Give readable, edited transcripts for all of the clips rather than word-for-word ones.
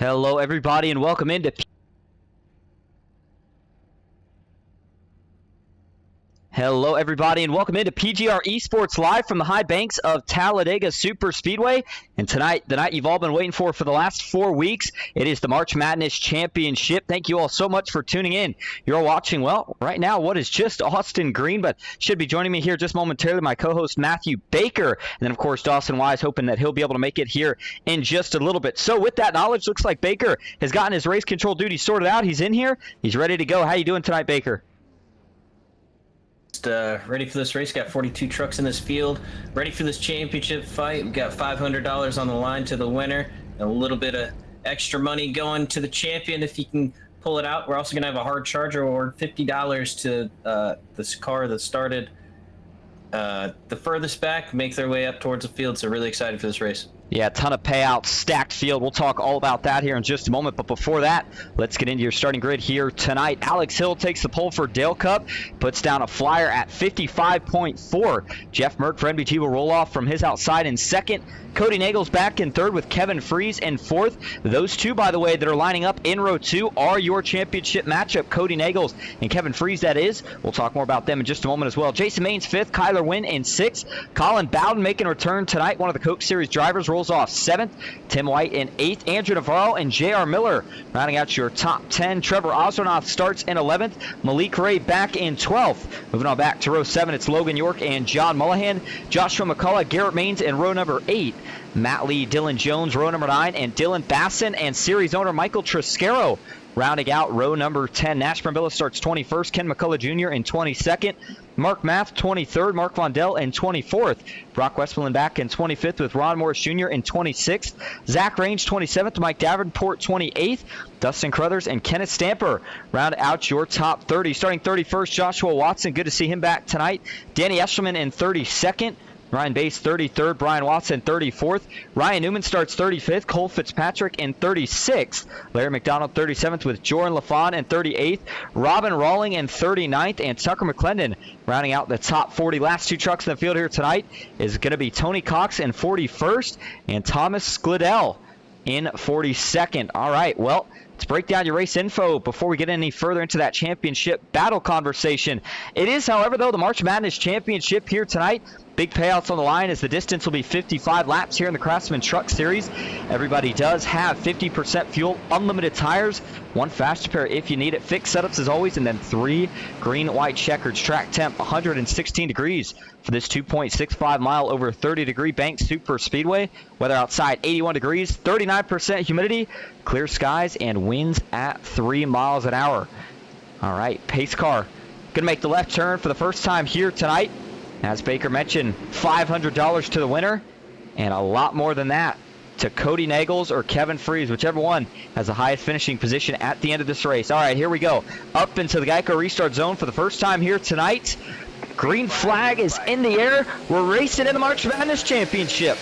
Hello, everybody, and welcome into PGR eSports live from the high banks of Talladega Superspeedway. And tonight, the night you've all been waiting for the last 4 weeks, it is the March Madness Championship. Thank you all so much for tuning in. You're all watching, well, right now, what is just Austin Green, but should be joining me here just momentarily, my co-host Matthew Baker, and then, of course, Dawson Wise, hoping that he'll be able to make it here in just a little bit. So with that knowledge, looks like Baker has gotten his race control duty sorted out. He's in here. He's ready to go. How you doing tonight, Baker? Ready for this race. Got 42 trucks in this field. Ready for this championship fight. We got $500 on the line to the winner. A little bit of extra money going to the champion if he can pull it out. We're also going to have a hard charger award, $50 to this car that started the furthest back, make their way up towards the field. So really excited for this race. Yeah, a ton of payouts, stacked field. We'll talk all about that here in just a moment. But before that, let's get into your starting grid here tonight. Alex Hill takes the pole for Dale Cup, puts down a flyer at 55.4. Jeff Merck for NBT will roll off from his outside in second. Cody Nagel's back in third with Kevin Freeze in fourth. Those two, by the way, that are lining up in row 2 are your championship matchup. Cody Nagels and Kevin Freeze, that is. We'll talk more about them in just a moment as well. Jason Main's fifth, Kyler Wynn in sixth. Colin Bowden making a return tonight. One of the Coke Series drivers rolls off 7th. Tim White in 8th. Andrew Navarro and J.R. Miller rounding out your top 10. Trevor Osronoff starts in 11th. Malik Ray back in 12th. Moving on back to row 7, it's Logan York and John Mullahan. Joshua McCullough, Garrett Maines in row number 8. Matt Lee, Dylan Jones, row number 9, and Dylan Basson and series owner Michael Triscaro rounding out row number 10. Nash Brambilla starts 21st. Ken McCullough Jr. in 22nd. Mark Math, 23rd. Mark Vondell in 24th. Brock Westmoreland back in 25th with Ron Morris Jr. in 26th. Zach Range, 27th. Mike Davenport, 28th. Dustin Crothers and Kenneth Stamper round out your top 30. Starting 31st, Joshua Watson. Good to see him back tonight. Danny Eshelman in 32nd. Ryan Bass, 33rd. Brian Watson, 34th. Ryan Newman starts 35th. Cole Fitzpatrick in 36th. Larry McDonald, 37th, with Jordan LaFawn in 38th. Robin Rawling in 39th. And Tucker McClendon rounding out the top 40. Last two trucks in the field here tonight is going to be Tony Cox in 41st and Thomas Sklidell in 42nd. All right, well, let's break down your race info before we get any further into that championship battle conversation. It is, however, though, the March Madness Championship here tonight. Big payouts on the line as the distance will be 55 laps here in the Craftsman Truck Series. Everybody does have 50% fuel, unlimited tires, 1 fast repair if you need it, fixed setups as always, and then 3 green, white checkers. Track temp 116 degrees for this 2.65 mile over 30 degree bank super speedway. Weather outside 81 degrees, 39% humidity, clear skies, and winds at 3 miles an hour. All right, pace car gonna make the left turn for the first time here tonight. As Baker mentioned, $500 to the winner, and a lot more than that to Cody Nagels or Kevin Freeze, whichever one has the highest finishing position at the end of this race. All right, here we go. Up into the Geico restart zone for the first time here tonight. Green flag is in the air. We're racing in the March Madness Championship.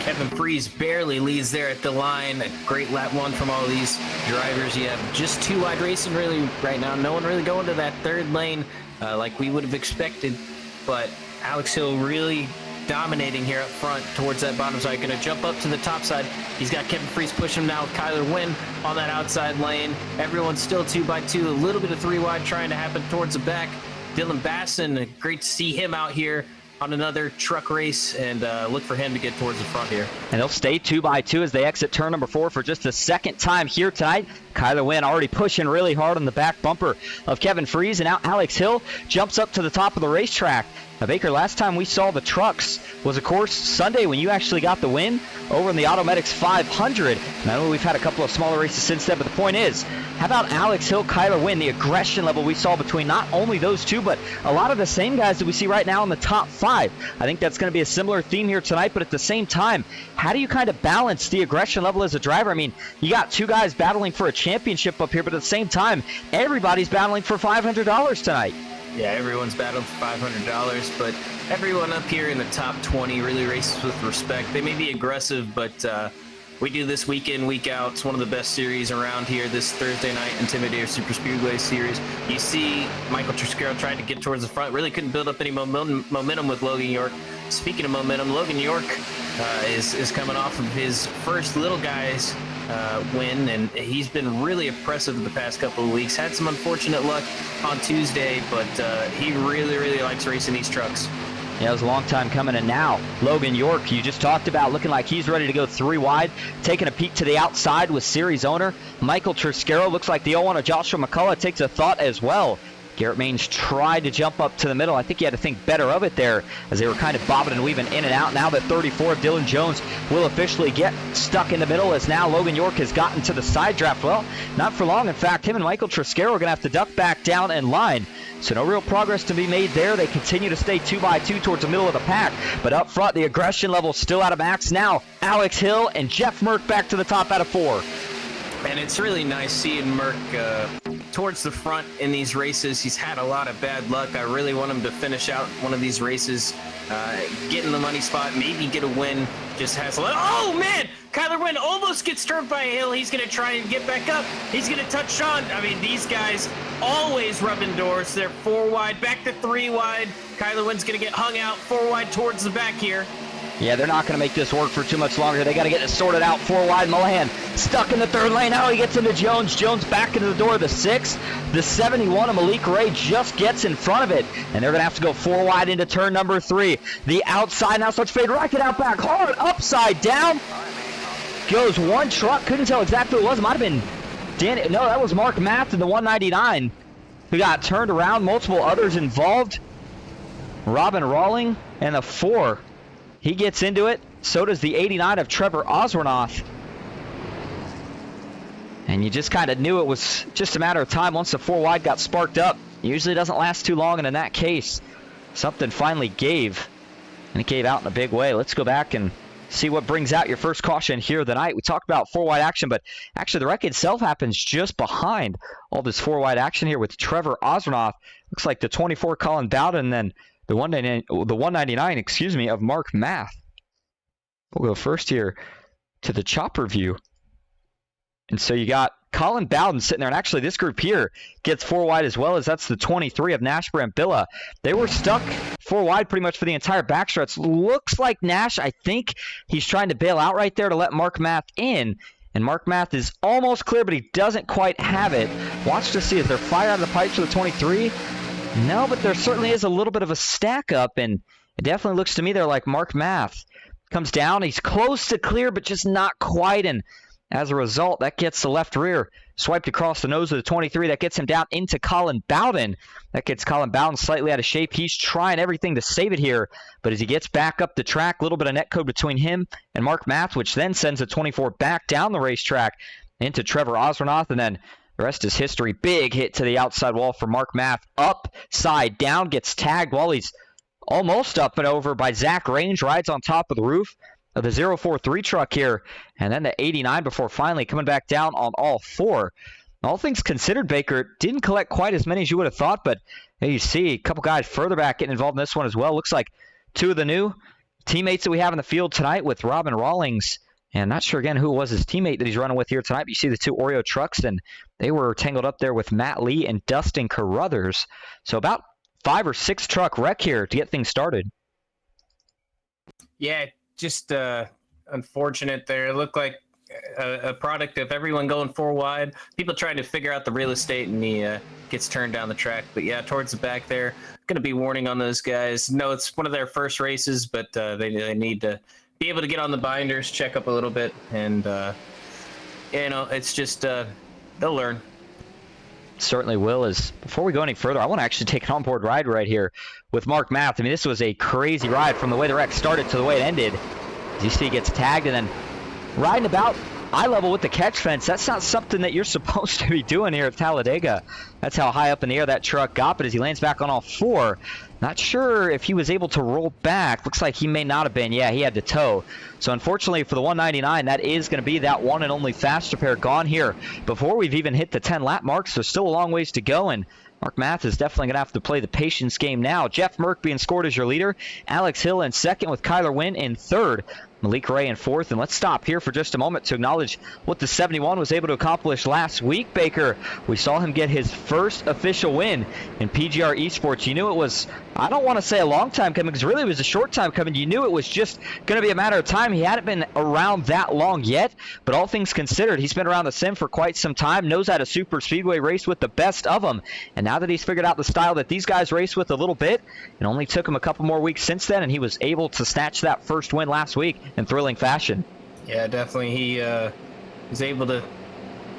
Kevin Freeze barely leads there at the line. A great lap 1 from all of these drivers. You have just 2 wide racing really right now. No one really going to that 3rd lane like we would have expected. But Alex Hill really dominating here up front towards that bottom side. Going to jump up to the top side. He's got Kevin Freeze pushing him now with Kyler Wynn on that outside lane. Everyone's still 2x2. A little bit of 3 wide trying to happen towards the back. Dylan Basson, great to see him out here on another truck race, and look for him to get towards the front here. And they'll stay 2x2 as they exit turn number 4 for just the second time here tonight. Kyler Wynn already pushing really hard on the back bumper of Kevin Freese, and now Alex Hill jumps up to the top of the racetrack. Now, Baker, last time we saw the trucks was, of course, Sunday when you actually got the win over in the Automatics 500. And I know we've had a couple of smaller races since then, but the point is, how about Alex Hill, Kyler Wynn, the aggression level we saw between not only those two, but a lot of the same guys that we see right now in the top 5. I think that's going to be a similar theme here tonight, but at the same time, how do you kind of balance the aggression level as a driver? I mean, you got two guys battling for a championship up here, but at the same time, everybody's battling for $500 tonight. Yeah, everyone's battling for $500, but everyone up here in the top 20 really races with respect. They may be aggressive, but we do this week in, week out. It's one of the best series around here, this Thursday night Talladega Superspeedway series. You see Michael Triscaro tried to get towards the front, really couldn't build up any momentum with Logan York. Speaking of momentum, Logan York is coming off of his first little guys win, and he's been really impressive the past couple of weeks. Had some unfortunate luck on Tuesday, but he really likes racing these trucks. Yeah, it was a long time coming, and now Logan York, you just talked about, looking like he's ready to go 3 wide, taking a peek to the outside with series owner Michael Triscaro. Looks like the 0-1 of Joshua McCullough takes a thought as well. Garrett Maines tried to jump up to the middle. I think he had to think better of it there as they were kind of bobbing and weaving in and out. Now the 34 of Dylan Jones will officially get stuck in the middle as now Logan York has gotten to the side draft. Well, not for long. In fact, him and Michael Triscaro are going to have to duck back down in line. So no real progress to be made there. They continue to stay 2x2 towards the middle of the pack. But up front, the aggression level still out of max. Now Alex Hill and Jeff Merck back to the top out of 4. And it's really nice seeing Merck towards the front in these races. He's had a lot of bad luck. I really want him to finish out one of these races, get in the money spot, maybe get a win. Just has a lot. Oh, man! Kyler Wynn almost gets turned by a hill. He's going to try and get back up. He's going to touch Sean. I mean, these guys always rubbing doors. They're 4 wide, back to 3 wide. Kyler Wynn's going to get hung out 4 wide towards the back here. Yeah, they're not going to make this work for too much longer. They got to get it sorted out. 4 wide. Mullahan stuck in the 3rd lane. Now he gets into Jones. Jones back into the door of the 6th. The 71 of Malik Ray just gets in front of it. And they're going to have to go 4 wide into turn number 3. The outside now starts fade. Racket out back. Hard upside down. Goes one truck. Couldn't tell exactly who it was. It might have been Danny. No, that was Mark Math in the 199 who got turned around. Multiple others involved. Robin Rawling and the 4. He gets into it. So does the 89 of Trevor Oswernoth. And you just kind of knew it was just a matter of time once the 4 wide got sparked up. Usually doesn't last too long, and in that case, something finally gave. And it gave out in a big way. Let's go back and see what brings out your first caution here tonight. We talked about 4 wide action, but actually the wreck itself happens just behind all this 4 wide action here with Trevor Oswernoth. Looks like the 24 Colin Bowden, and then the 199, of Mark Math. We'll go first here to the chopper view. And so you got Colin Bowden sitting there, and actually this group here gets 4 wide as well, as that's the 23 of Nash Brambilla. They were stuck 4 wide pretty much for the entire backstretch. Looks like Nash, I think he's trying to bail out right there to let Mark Math in. And Mark Math is almost clear, but he doesn't quite have it. Watch to see, is there fire out of the pipes for the 23? No, but there certainly is a little bit of a stack up, and it definitely looks to me there like Mark Math comes down. He's close to clear, but just not quite, and as a result, that gets the left rear swiped across the nose of the 23. That gets him down into Colin Bowden. That gets Colin Bowden slightly out of shape. He's trying everything to save it here, but as he gets back up the track, a little bit of netcode between him and Mark Math, which then sends the 24 back down the racetrack into Trevor Oswernoth, and then the rest is history. Big hit to the outside wall for Mark Math. Upside down, gets tagged while he's almost up and over by Zach Range. Rides on top of the roof of the 043 truck here. And then the 89 before finally coming back down on all 4. All things considered, Baker didn't collect quite as many as you would have thought, but you see a couple guys further back getting involved in this one as well. Looks like 2 of the new teammates that we have in the field tonight with Robin Rawlings. And not sure, again, who was his teammate that he's running with here tonight. But you see the 2 Oreo trucks, and they were tangled up there with Matt Lee and Dustin Carruthers. So about 5 or 6 truck wreck here to get things started. Yeah, just unfortunate there. It looked like a product of everyone going 4 wide. People trying to figure out the real estate, and he gets turned down the track. But yeah, towards the back there, going to be warning on those guys. No, it's one of their first races, but they need to be able to get on the binders, check up a little bit, and it's just they'll learn. Certainly will. Before we go any further, I want to actually take an onboard ride right here with Mark Math. I mean, this was a crazy ride from the way the wreck started to the way it ended. As you see, he gets tagged and then riding about eye level with the catch fence. That's not something that you're supposed to be doing here at Talladega. That's how high up in the air that truck got, but as he lands back on all four, not sure if he was able to roll back. Looks like he may not have been. Yeah, he had to tow. So unfortunately for the 199, that is going to be that one and only fast repair gone here before we've even hit the 10 lap mark. So still a long ways to go, and Mark Math is definitely going to have to play the patience game now. Jeff Merck being scored as your leader. Alex Hill in second with Kyler Wynn in third. Malik Ray in fourth. And let's stop here for just a moment to acknowledge what the 71 was able to accomplish last week, Baker. We saw him get his first official win in PGR eSports. You knew it was, I don't want to say a long time coming, because really it was a short time coming. You knew it was just going to be a matter of time. He hadn't been around that long yet, but all things considered, he's been around the sim for quite some time, knows how to super speedway race with the best of them. And now that he's figured out the style that these guys race with a little bit, it only took him a couple more weeks since then, and he was able to snatch that first win last week in thrilling fashion. Yeah, definitely. He was able to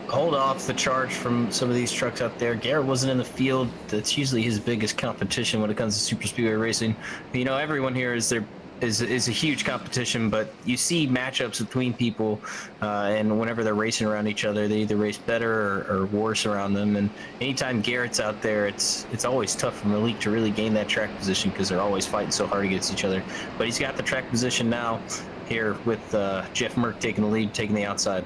hold off the charge from some of these trucks out there. Garrett wasn't in the field. That's usually his biggest competition when it comes to super speedway racing. You know, everyone here is a huge competition, but you see matchups between people, and whenever they're racing around each other, they either race better or worse around them. And anytime Garrett's out there, it's always tough for Malik to really gain that track position because they're always fighting so hard against each other. But he's got the track position now here with Jeff Merck taking the lead, taking the outside.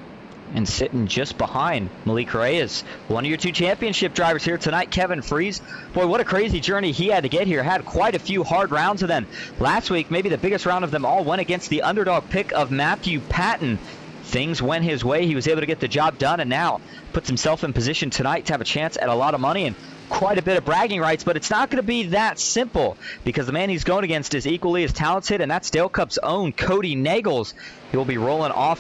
And sitting just behind Malik Ray is one of your two championship drivers here tonight, Kevin Freeze. Boy, what a crazy journey he had to get here. Had quite a few hard rounds, and then last week, maybe the biggest round of them all, went against the underdog pick of Matthew Patton. Things went his way. He was able to get the job done, and now puts himself in position tonight to have a chance at a lot of money and quite a bit of bragging rights. But it's not going to be that simple, because the man he's going against is equally as talented, and that's Dale Cup's own Cody Nagels. He will be rolling off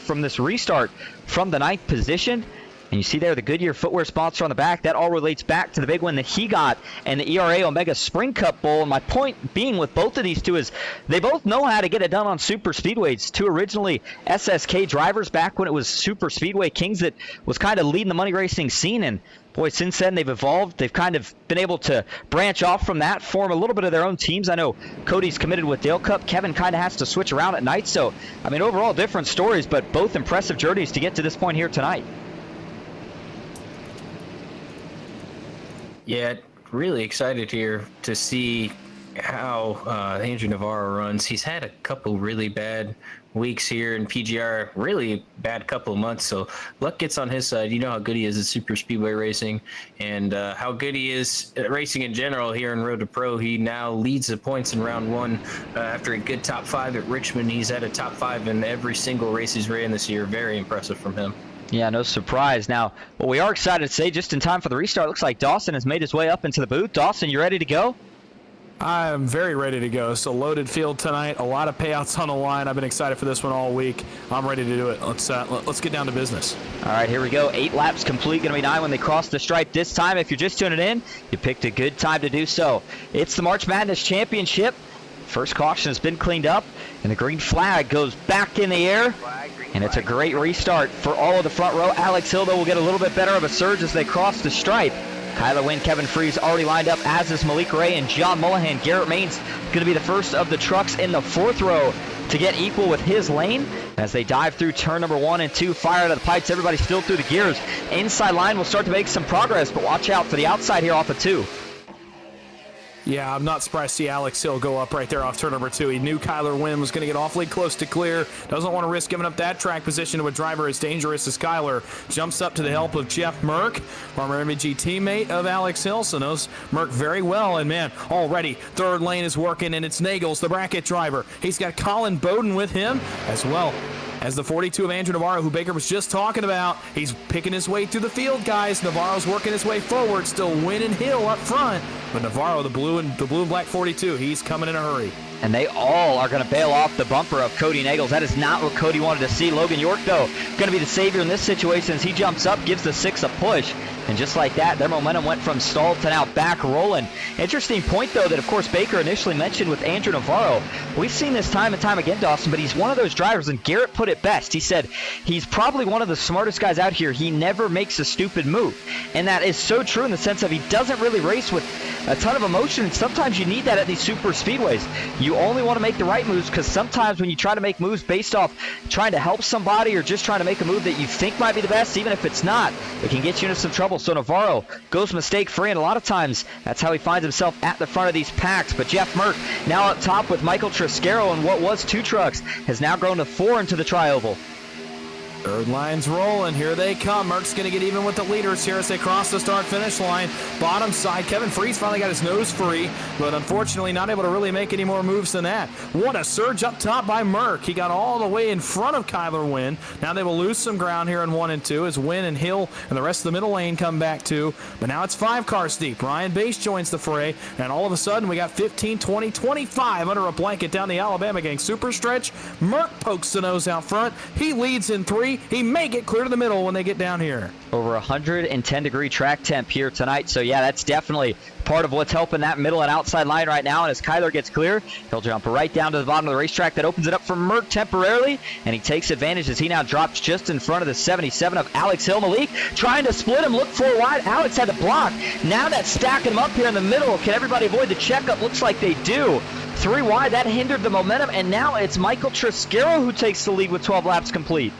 from this restart from the 9th position. And you see there the Goodyear footwear sponsor on the back. That all relates back to the big win that he got in the ERA Omega Spring Cup Bowl. And my point being with both of these two is they both know how to get it done on super speedways. Two originally SSK drivers back when it was Super Speedway Kings that was kind of leading the money racing scene. And boy, since then they've evolved. They've kind of been able to branch off from that, form a little bit of their own teams. I know Cody's committed with Dale Cup. Kevin kind of has to switch around at night. So, I mean, overall different stories, but both impressive journeys to get to this point here tonight. Yeah, really excited here to see how Andrew Navarro runs. He's had a couple really bad weeks here in PGR, really bad couple of months, so luck gets on his side. You know how good he is at super speedway racing, and how good he is at racing in general here in Road to Pro. He now leads the points in round one after a good top 5 at Richmond. He's had a top 5 in every single race he's ran this year. Very impressive from him. Yeah, no surprise. Now, what we are excited to say, just in time for the restart, looks like Dawson has made his way up into the booth. Dawson, you ready to go? I'm very ready to go. It's a loaded field tonight. A lot of payouts on the line. I've been excited for this one all week. I'm ready to do it. Let's get down to business. All right, here we go. 8 laps complete. Going to be 9 when they cross the stripe this time. If you're just tuning in, you picked a good time to do so. It's the March Madness Championship. First caution has been cleaned up, and the green flag goes back in the air. And it's a great restart for all of the front row. Alex Hill, though, will get a little bit better of a surge as they cross the stripe. Kyler Wynn, Kevin Freeze already lined up, as is Malik Ray and John Mullahan. Garrett Main's going to be the first of the trucks in the 4th row to get equal with his lane. As they dive through turn number 1 and 2, fire out of the pipes. Everybody's still through the gears. Inside line will start to make some progress, but watch out for the outside here off of 2. Yeah, I'm not surprised to see Alex Hill go up right there off turn number 2. He knew Kyler Wynn was going to get awfully close to clear. Doesn't want to risk giving up that track position to a driver as dangerous as Kyler. Jumps up to the help of Jeff Merck, former MVG teammate of Alex Hill, so knows Merck very well. And man, already 3rd lane is working, and it's Nagels, the bracket driver. He's got Colin Bowden with him as well as the 42 of Andrew Navarro, who Baker was just talking about. He's picking his way through the field, guys. Navarro's working his way forward, still winning Hill up front. But Navarro, the blue and black 42, he's coming in a hurry. And they all are going to bail off the bumper of Cody Nagels. That is not what Cody wanted to see. Logan York, though, going to be the savior in this situation as he jumps up, gives the 6 a push. And just like that, their momentum went from stalled to now back rolling. Interesting point, though, that, of course, Baker initially mentioned with Andrew Navarro. We've seen this time and time again, Dawson, but he's one of those drivers, and Garrett put it best. He said he's probably one of the smartest guys out here. He never makes a stupid move. And that is so true in the sense of he doesn't really race with a ton of emotion, and sometimes you need that at these super speedways. You only want to make the right moves, because sometimes when you try to make moves based off trying to help somebody or just trying to make a move that you think might be the best, even if it's not, it can get you into some trouble. So Navarro goes mistake-free, and a lot of times that's how he finds himself at the front of these packs. But Jeff Merck now up top with Michael Triscaro, and what was 2 trucks has now grown to 4 into the tri-oval. Third line's rolling. Here they come. Merck's going to get even with the leaders here as they cross the start-finish line. Bottom side, Kevin Freese finally got his nose free, but unfortunately not able to really make any more moves than that. What a surge up top by Merck. He got all the way in front of Kyler Wynn. Now they will lose some ground here in 1 and 2 as Wynn and Hill and the rest of the middle lane come back too. But now it's 5 cars deep. Ryan Bass joins the fray, and all of a sudden we got 15, 20, 25 under a blanket down the Alabama Gang super stretch. Merck pokes the nose out front. He leads in 3. He may get clear to the middle when they get down here. Over 110-degree track temp here tonight. So, yeah, that's definitely part of what's helping that middle and outside line right now. And as Kyler gets clear, he'll jump right down to the bottom of the racetrack. That opens it up for Merck temporarily, and he takes advantage as he now drops just in front of the 77 of Alex Hill. Malik trying to split him, look 4 wide. Alex had to block. Now that's stacking him up here in the middle. Can everybody avoid the checkup? Looks like they do. 3 wide, that hindered the momentum, and now it's Michael Triscaro who takes the lead with 12 laps complete.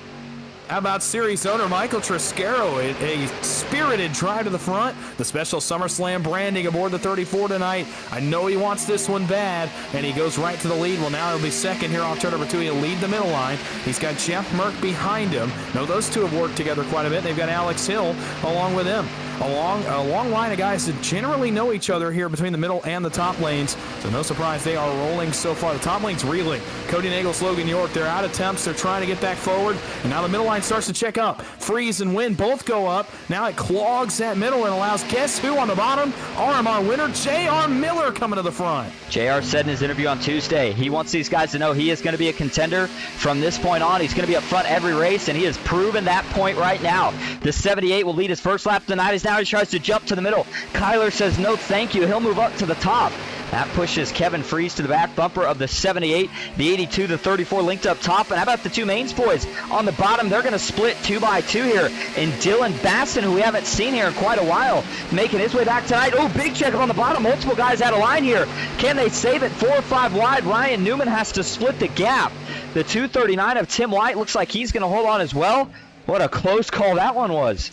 How about series owner Michael Triscaro? A spirited drive to the front. The special SummerSlam branding aboard the 34 tonight. I know he wants this one bad, and he goes right to the lead. Well, now he'll be second here on turn number 2. He'll lead the middle line. He's got Jeff Merck behind him. Now, those two have worked together quite a bit. They've got Alex Hill along with him. A long line of guys that generally know each other here between the middle and the top lanes. So no surprise they are rolling so far. The top lane's reeling. Cody Nagels, Logan York, they're out of temps. They're trying to get back forward. And now the middle line starts to check up. Freeze and Win both go up. Now it clogs that middle and allows guess who on the bottom? RMR winner J.R. Miller coming to the front. JR said in his interview on Tuesday, he wants these guys to know he is going to be a contender from this point on. He's going to be up front every race, and he has proven that point right now. The 78 will lead his first lap of the night as now he tries to jump to the middle. Kyler says no thank you. He'll move up to the top. That pushes Kevin Freese to the back bumper of the 78. The 82, the 34 linked up top. And how about the 2 mains boys on the bottom? They're going to split 2x2 here. And Dylan Basson, who we haven't seen here in quite a while, making his way back tonight. Oh, big checkup on the bottom. Multiple guys out of line here. Can they save it? 4 or 5 wide. Ryan Newman has to split the gap. The 239 of Tim White looks like he's going to hold on as well. What a close call that one was.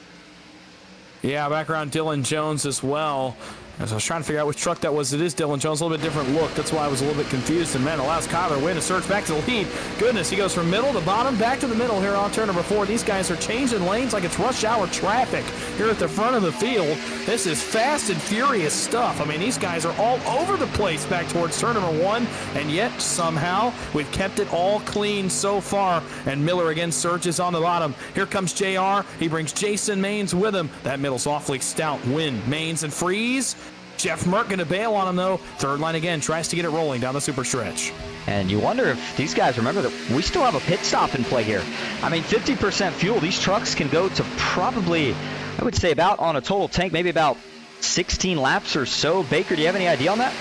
Yeah, back around Dylan Jones as well. As I was trying to figure out which truck that was, it is Dylan Jones. A little bit different look. That's why I was a little bit confused. And, man, allows Kyler Wynn to surge back to the lead. Goodness, he goes from middle to bottom, back to the middle here on turn number 4. These guys are changing lanes like it's rush hour traffic here at the front of the field. This is fast and furious stuff. I mean, these guys are all over the place back towards turn number 1. And yet, somehow, we've kept it all clean so far. And Miller again surges on the bottom. Here comes JR. He brings Jason Maines with him. That middle's awfully stout. Win, Maines, and Freeze. Jeff Merck going to bail on him, though. Third line again, tries to get it rolling down the super stretch. And you wonder if these guys remember that we still have a pit stop in play here. I mean, 50% fuel. These trucks can go to probably, I would say, about on a total tank, maybe about 16 laps or so. Baker, do you have any idea on that?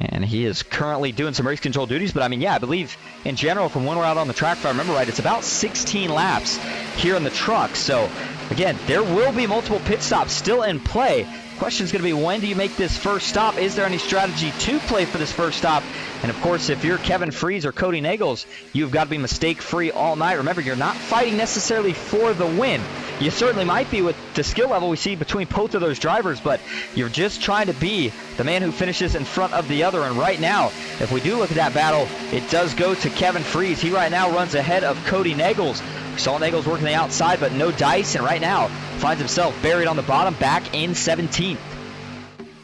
And he is currently doing some race control duties. But, I mean, yeah, I believe in general from when we're out on the track, if I remember right, it's about 16 laps here in the truck. So, again, there will be multiple pit stops still in play. Question is going to be, when do you make this first stop? Is there any strategy to play for this first stop? And, of course, if you're Kevin Freese or Cody Nagels, you've got to be mistake-free all night. Remember, you're not fighting necessarily for the win. You certainly might be with the skill level we see between both of those drivers, but you're just trying to be the man who finishes in front of the other. And right now, if we do look at that battle, it does go to Kevin Freese. He right now runs ahead of Cody Nagels. We saw Nagels working the outside, but no dice, and right now finds himself buried on the bottom, back in 17th.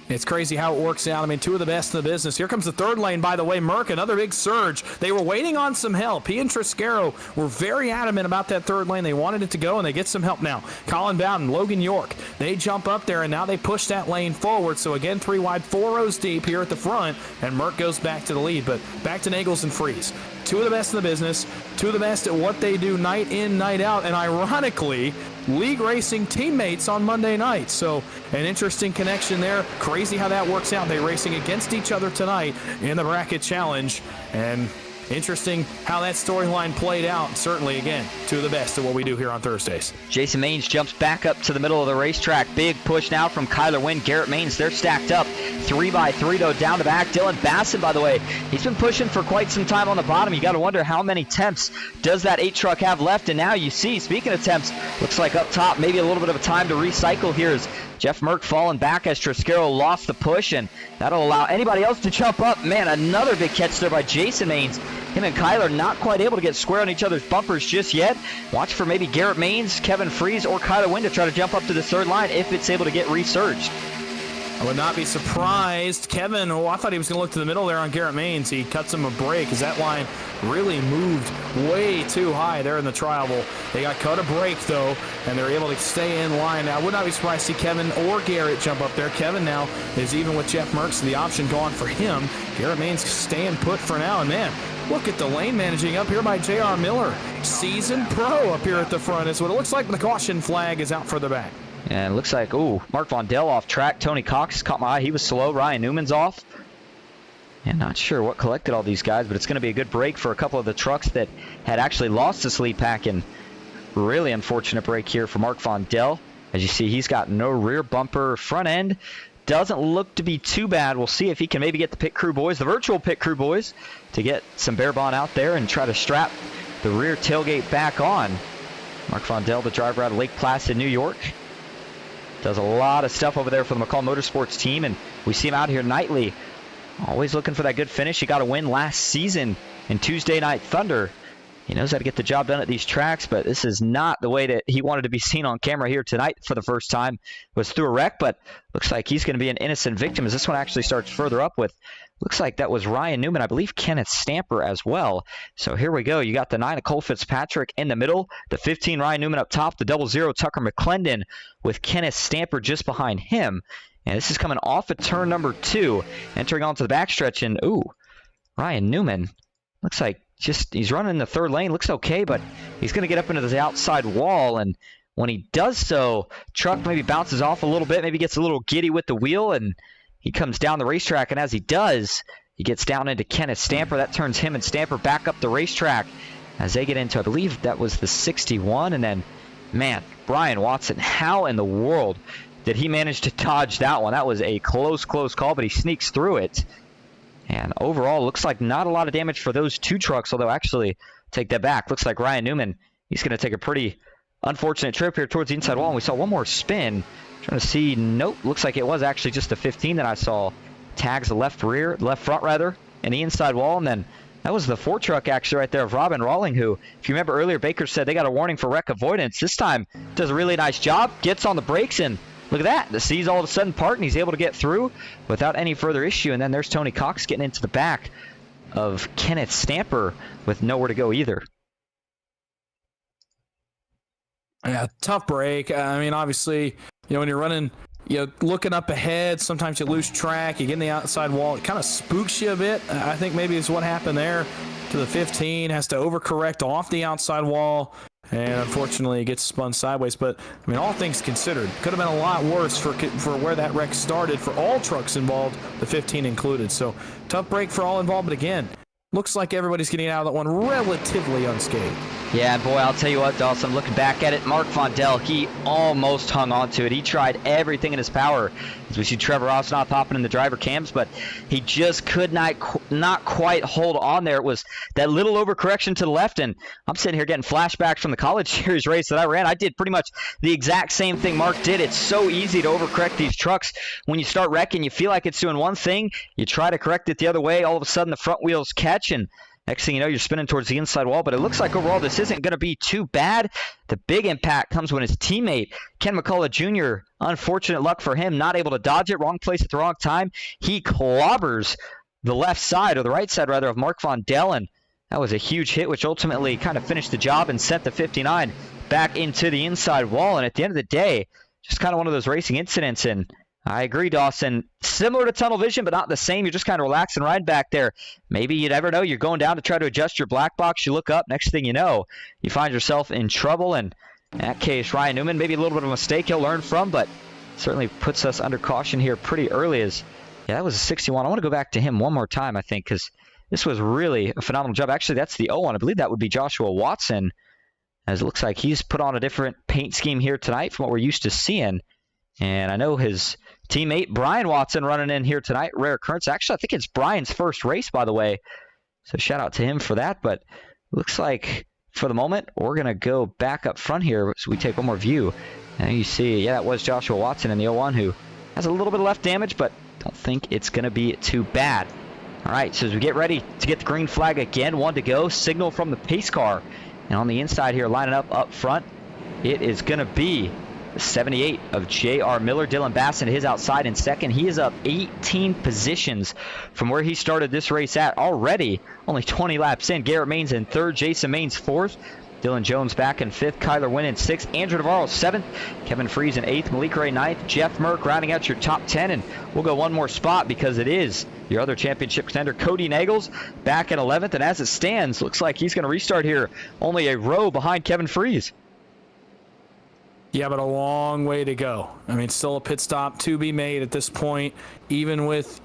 It's crazy how it works out. I mean, two of the best in the business. Here comes the third lane, by the way. Merck, another big surge. They were waiting on some help. He and Triscaro were very adamant about that third lane. They wanted it to go, and they get some help now. Colin Bowden, Logan York, they jump up there, and now they push that lane forward. So again, 3 wide, 4 rows deep here at the front, and Merck goes back to the lead. But back to Nagels and Freeze. Two of the best in the business, two of the best at what they do night in, night out, and ironically, league racing teammates on Monday night. So an interesting connection there. Crazy how that works out. They're racing against each other tonight in the bracket challenge, and interesting how that storyline played out. Certainly, again, two of the best at what we do here on Thursdays. Jason Maines jumps back up to the middle of the racetrack. Big push now from Kyler Wynn, Garrett Maines. They're stacked up 3x3 though down the back. Dylan Basson, by the way, he's been pushing for quite some time on the bottom. You got to wonder how many temps does that 8 truck have left. And now you see, speaking of temps, looks like up top maybe a little bit of a time to recycle here as Jeff Merck falling back as Triscaro lost the push, and that'll allow anybody else to jump up. Man, another big catch there by Jason Maines. Him and Kyler not quite able to get square on each other's bumpers just yet. Watch for maybe Garrett Maines, Kevin Freeze, or Kyler Wynn to try to jump up to the third line if it's able to get resurged. I would not be surprised. Kevin, I thought he was going to look to the middle there on Garrett Maines. He cuts him a break as that line really moved way too high there in the tri-oval. They got cut a break, though, and they're able to stay in line. Now, I would not be surprised to see Kevin or Garrett jump up there. Kevin now is even with Jeff Merck, so the option gone for him. Garrett Maines staying put for now, and man, look at the lane managing up here by J.R. Miller. Seasoned pro up here at the front is what it looks like. The caution flag is out further back. And it looks like, Mark Vondell off track. Tony Cox caught my eye. He was slow. Ryan Newman's off. And not sure what collected all these guys, but it's going to be a good break for a couple of the trucks that had actually lost this lead pack. And really unfortunate break here for Mark Vondell. As you see, he's got no rear bumper. Front end doesn't look to be too bad. We'll see if he can maybe get the pit crew boys, the virtual pit crew boys, to get some bare bond out there and try to strap the rear tailgate back on. Mark Vondell, the driver out of Lake Placid, New York. Does a lot of stuff over there for the McCall Motorsports team, and we see him out here nightly. Always looking for that good finish. He got a win last season in Tuesday Night Thunder. He knows how to get the job done at these tracks, but this is not the way that he wanted to be seen on camera here tonight for the first time. It was through a wreck, but looks like he's going to be an innocent victim as this one actually starts further up with, looks like that was Ryan Newman, I believe Kenneth Stamper as well. So here we go. You got the 9 of Cole Fitzpatrick in the middle, the 15 Ryan Newman up top, the 00 Tucker McClendon with Kenneth Stamper just behind him. And this is coming off of turn number 2, entering onto the backstretch, and Ryan Newman looks like he's running in the third lane, looks okay, but he's going to get up into the outside wall, and when he does so, truck maybe bounces off a little bit, maybe gets a little giddy with the wheel, and he comes down the racetrack, and as he does, he gets down into Kenneth Stamper. That turns him and Stamper back up the racetrack as they get into, I believe that was the 61, and then, man, Brian Watson, how in the world did he manage to dodge that one? That was a close call, but he sneaks through it. And overall, looks like not a lot of damage for those 2 trucks, although actually, take that back. Looks like Ryan Newman, he's going to take a pretty unfortunate trip here towards the inside wall. And we saw one more spin. Trying to see, nope, looks like it was actually just the 15 that I saw. Tags the left front rather, and the inside wall. And then that was the 4 truck actually right there of Robin Rawling, who, if you remember earlier, Baker said they got a warning for wreck avoidance. This time, does a really nice job, gets on the brakes, and look at that. The C's all of a sudden part, and he's able to get through without any further issue. And then there's Tony Cox getting into the back of Kenneth Stamper with nowhere to go either. Yeah, tough break. I mean, obviously, when you're running, looking up ahead, sometimes you lose track. You get in the outside wall. It kind of spooks you a bit. I think maybe it's what happened there to the 15. Has to overcorrect off the outside wall. And unfortunately, it gets spun sideways. But, I mean, all things considered, could have been a lot worse for where that wreck started for all trucks involved, the 15 included. So, tough break for all involved. But again, looks like everybody's getting out of that one relatively unscathed. Yeah, and boy, I'll tell you what, Dawson, looking back at it, Mark Vondell, he almost hung on to it. He tried everything in his power. As we see Trevor Osnoth hopping in the driver cams, but he just could not quite hold on there. It was that little overcorrection to the left, and I'm sitting here getting flashbacks from the college series race that I ran. I did pretty much the exact same thing Mark did. It's so easy to overcorrect these trucks. When you start wrecking, you feel like it's doing one thing. You try to correct it the other way. All of a sudden, the front wheels catch, and Next thing you know, you're spinning towards the inside wall, but it looks like overall this isn't going to be too bad. The big impact comes when his teammate, Ken McCullough Jr., unfortunate luck for him, not able to dodge it, wrong place at the wrong time. He clobbers the left side, or the right side rather, of Mark Von Dellen. That was a huge hit, which ultimately kind of finished the job and sent the 59 back into the inside wall. And at the end of the day, just kind of one of those racing incidents. And I agree, Dawson. Similar to tunnel vision, but not the same. You're just kind of relaxing right back there. Maybe you never know. You're going down to try to adjust your black box. You look up. Next thing you know, you find yourself in trouble. And in that case, Ryan Newman, maybe a little bit of a mistake he'll learn from, but certainly puts us under caution here pretty early. Yeah, that was a 61. I want to go back to him one more time, I think, because this was really a phenomenal job. Actually, that's the 01. I believe that would be Joshua Watson, as it looks like he's put on a different paint scheme here tonight from what we're used to seeing. And I know his teammate, Brian Watson, running in here tonight. Rare occurrence. Actually, I think it's Brian's first race, by the way. So shout out to him for that. But looks like for the moment, we're going to go back up front here so we take one more view. And you see, yeah, that was Joshua Watson in the 01 who has a little bit of left damage, but don't think it's going to be too bad. All right, so as we get ready to get the green flag again, one to go, signal from the pace car. And on the inside here, lining up front, it is going to be 78 of J.R. Miller. Dylan Basson is outside in second. He is up 18 positions from where he started this race at already. Only 20 laps in. Garrett Maines in third. Jason Maines fourth. Dylan Jones back in fifth. Kyler Wynn in sixth. Andrew Navarro seventh. Kevin Freeze in eighth. Malik Ray ninth. Jeff Merck rounding out your top 10. And we'll go one more spot because it is your other championship contender, Cody Nagels, back in 11th. And as it stands, looks like he's going to restart here only a row behind Kevin Freeze. Yeah, but a long way to go. I mean, still a pit stop to be made at this point. Even with,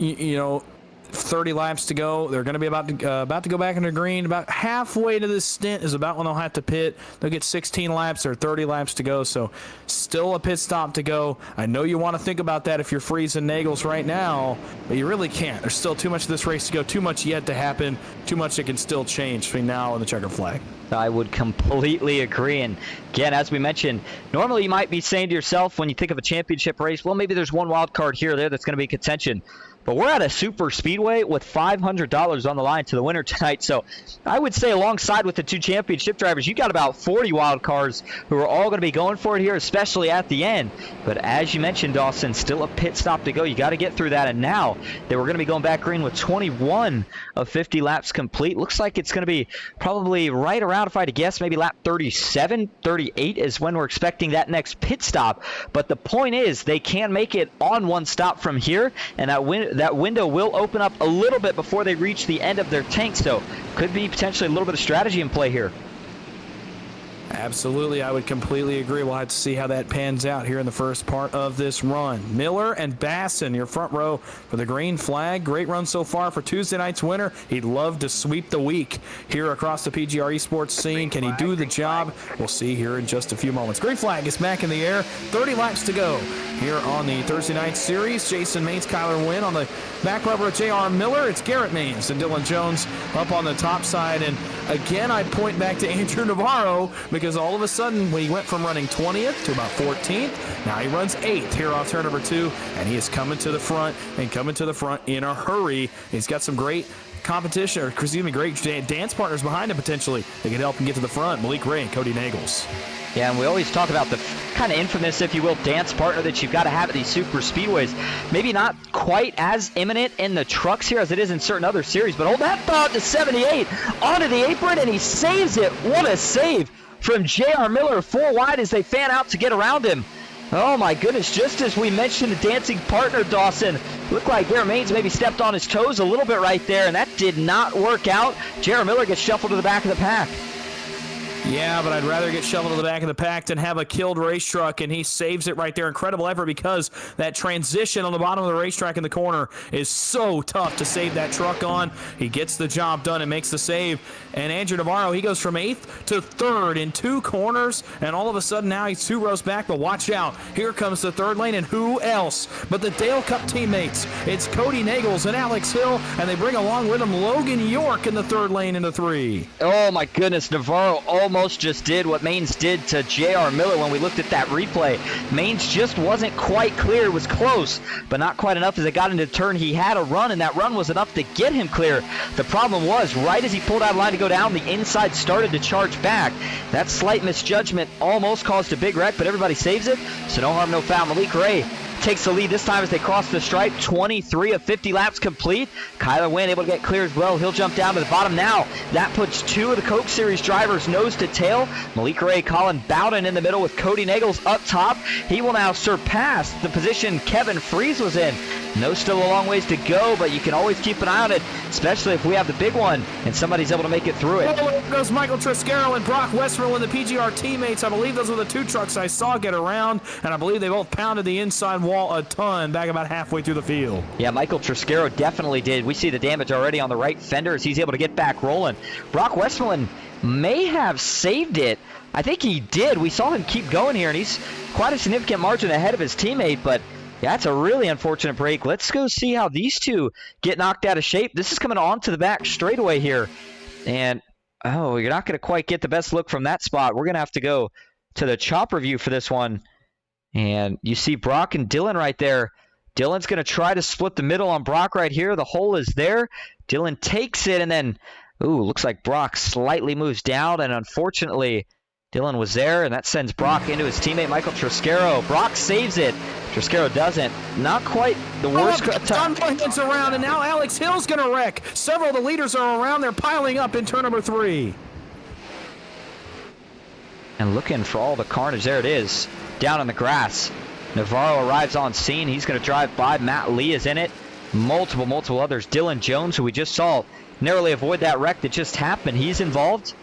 30 laps to go, they're going to be about to go back into green. About halfway to this stint is about when they'll have to pit. They'll get 16 laps or 30 laps to go, so still a pit stop to go. I know you want to think about that if you're freezing Nagels right now, but you really can't. There's still too much of this race to go, too much yet to happen, too much that can still change between now and the checker flag. I would completely agree. And again, as we mentioned, normally you might be saying to yourself when you think of a championship race, well, maybe there's one wild card here or there that's going to be contention. But we're at a super speedway with $500 on the line to the winner tonight. So I would say alongside with the two championship drivers, you got about 40 wild cards who are all going to be going for it here, especially at the end. But as you mentioned, Dawson, still a pit stop to go. You got to get through that. And now that we're going to be going back green with 21 of 50 laps complete, looks like it's going to be probably right around, if I had to guess, maybe lap 37, 38 is when we're expecting that next pit stop. But the point is they can make it on one stop from here, and that window will open up a little bit before they reach the end of their tank, so could be potentially a little bit of strategy in play here. Absolutely, I would completely agree. We'll have to see how that pans out here in the first part of this run. Miller and Basson, your front row for the green flag. Great run so far for Tuesday night's winner. He'd love to sweep the week here across the PGR eSports scene. Can he do the job? We'll see here in just a few moments. Green flag is back in the air. 30 laps to go here on the Thursday night series. Jason Maines, Kyler Wynn on the back rubber of J.R. Miller. It's Garrett Maines and Dylan Jones up on the top side. And again, I point back to Andrew Navarro because all of a sudden, when he went from running 20th to about 14th, now he runs 8th here off turn number 2, and he is coming to the front in a hurry. He's got some great competition, or excuse me, great dance partners behind him potentially. They can help him get to the front. Malik Ray and Cody Nagels. Yeah, and we always talk about the kind of infamous, if you will, dance partner that you've got to have at these super speedways. Maybe not quite as imminent in the trucks here as it is in certain other series, but hold that thought to 78 onto the apron, and he saves it. What a save from J.R. Miller, 4 wide as they fan out to get around him. Oh my goodness, just as we mentioned a dancing partner, Dawson, looked like Garrett Maines maybe stepped on his toes a little bit right there, and that did not work out. J.R. Miller gets shuffled to the back of the pack. Yeah, but I'd rather get shoveled to the back of the pack than have a killed race truck, and he saves it right there. Incredible effort because that transition on the bottom of the racetrack in the corner is so tough to save that truck on. He gets the job done and makes the save. And Andrew Navarro, he goes from 8th to 3rd in 2 corners, and all of a sudden now he's 2 rows back, but watch out. Here comes the 3rd lane, and who else but the Dale Cup teammates? It's Cody Nagels and Alex Hill, and they bring along with them Logan York in the 3rd lane into 3. Oh my goodness, Navarro almost almost just did what Maines did to J.R. Miller when we looked at that replay. Maines just wasn't quite clear. It was close, but not quite enough. As it got into the turn, he had a run, and that run was enough to get him clear. The problem was, right as he pulled out of line to go down, the inside started to charge back. That slight misjudgment almost caused a big wreck, but everybody saves it, so no harm, no foul. Malik Ray takes the lead this time as they cross the stripe. 23 of 50 laps complete. Kyler Wynn able to get clear as well. He'll jump down to the bottom now. That puts two of the Coke Series drivers nose to tail. Malik Ray, Colin Bowden in the middle with Cody Nagels up top. He will now surpass the position Kevin Freeze was in. No, still a long ways to go, but you can always keep an eye on it, especially if we have the big one and somebody's able to make it through it. There goes Michael Triscaro and Brock Westphal and the PGR teammates. I believe those were the two trucks I saw get around, and I believe they both pounded the inside wall a ton back about halfway through the field. Yeah, Michael Triscaro definitely did. We see the damage already on the right fender as he's able to get back rolling. Brock Westphal may have saved it. I think he did. We saw him keep going here, and he's quite a significant margin ahead of his teammate, but yeah, that's a really unfortunate break. Let's go see how these two get knocked out of shape. This is coming onto the back straightaway here. And, oh, you're not going to quite get the best look from that spot. We're going to have to go to the chopper view for this one. And you see Brock and Dylan right there. Dylan's going to try to split the middle on Brock right here. The hole is there. Dylan takes it, and then, ooh, looks like Brock slightly moves down. And unfortunately, Dylan was there, and that sends Brock into his teammate, Michael Triscaro. Brock saves it. Triscaro doesn't. Not quite the worst. John Moynihan's around, and now Alex Hill's going to wreck. Several of the leaders are around. They're piling up in turn number 3. And looking for all the carnage. There it is. Down on the grass. Navarro arrives on scene. He's going to drive by. Matt Lee is in it. Multiple others. Dylan Jones, who we just saw narrowly avoid that wreck that just happened. He's involved.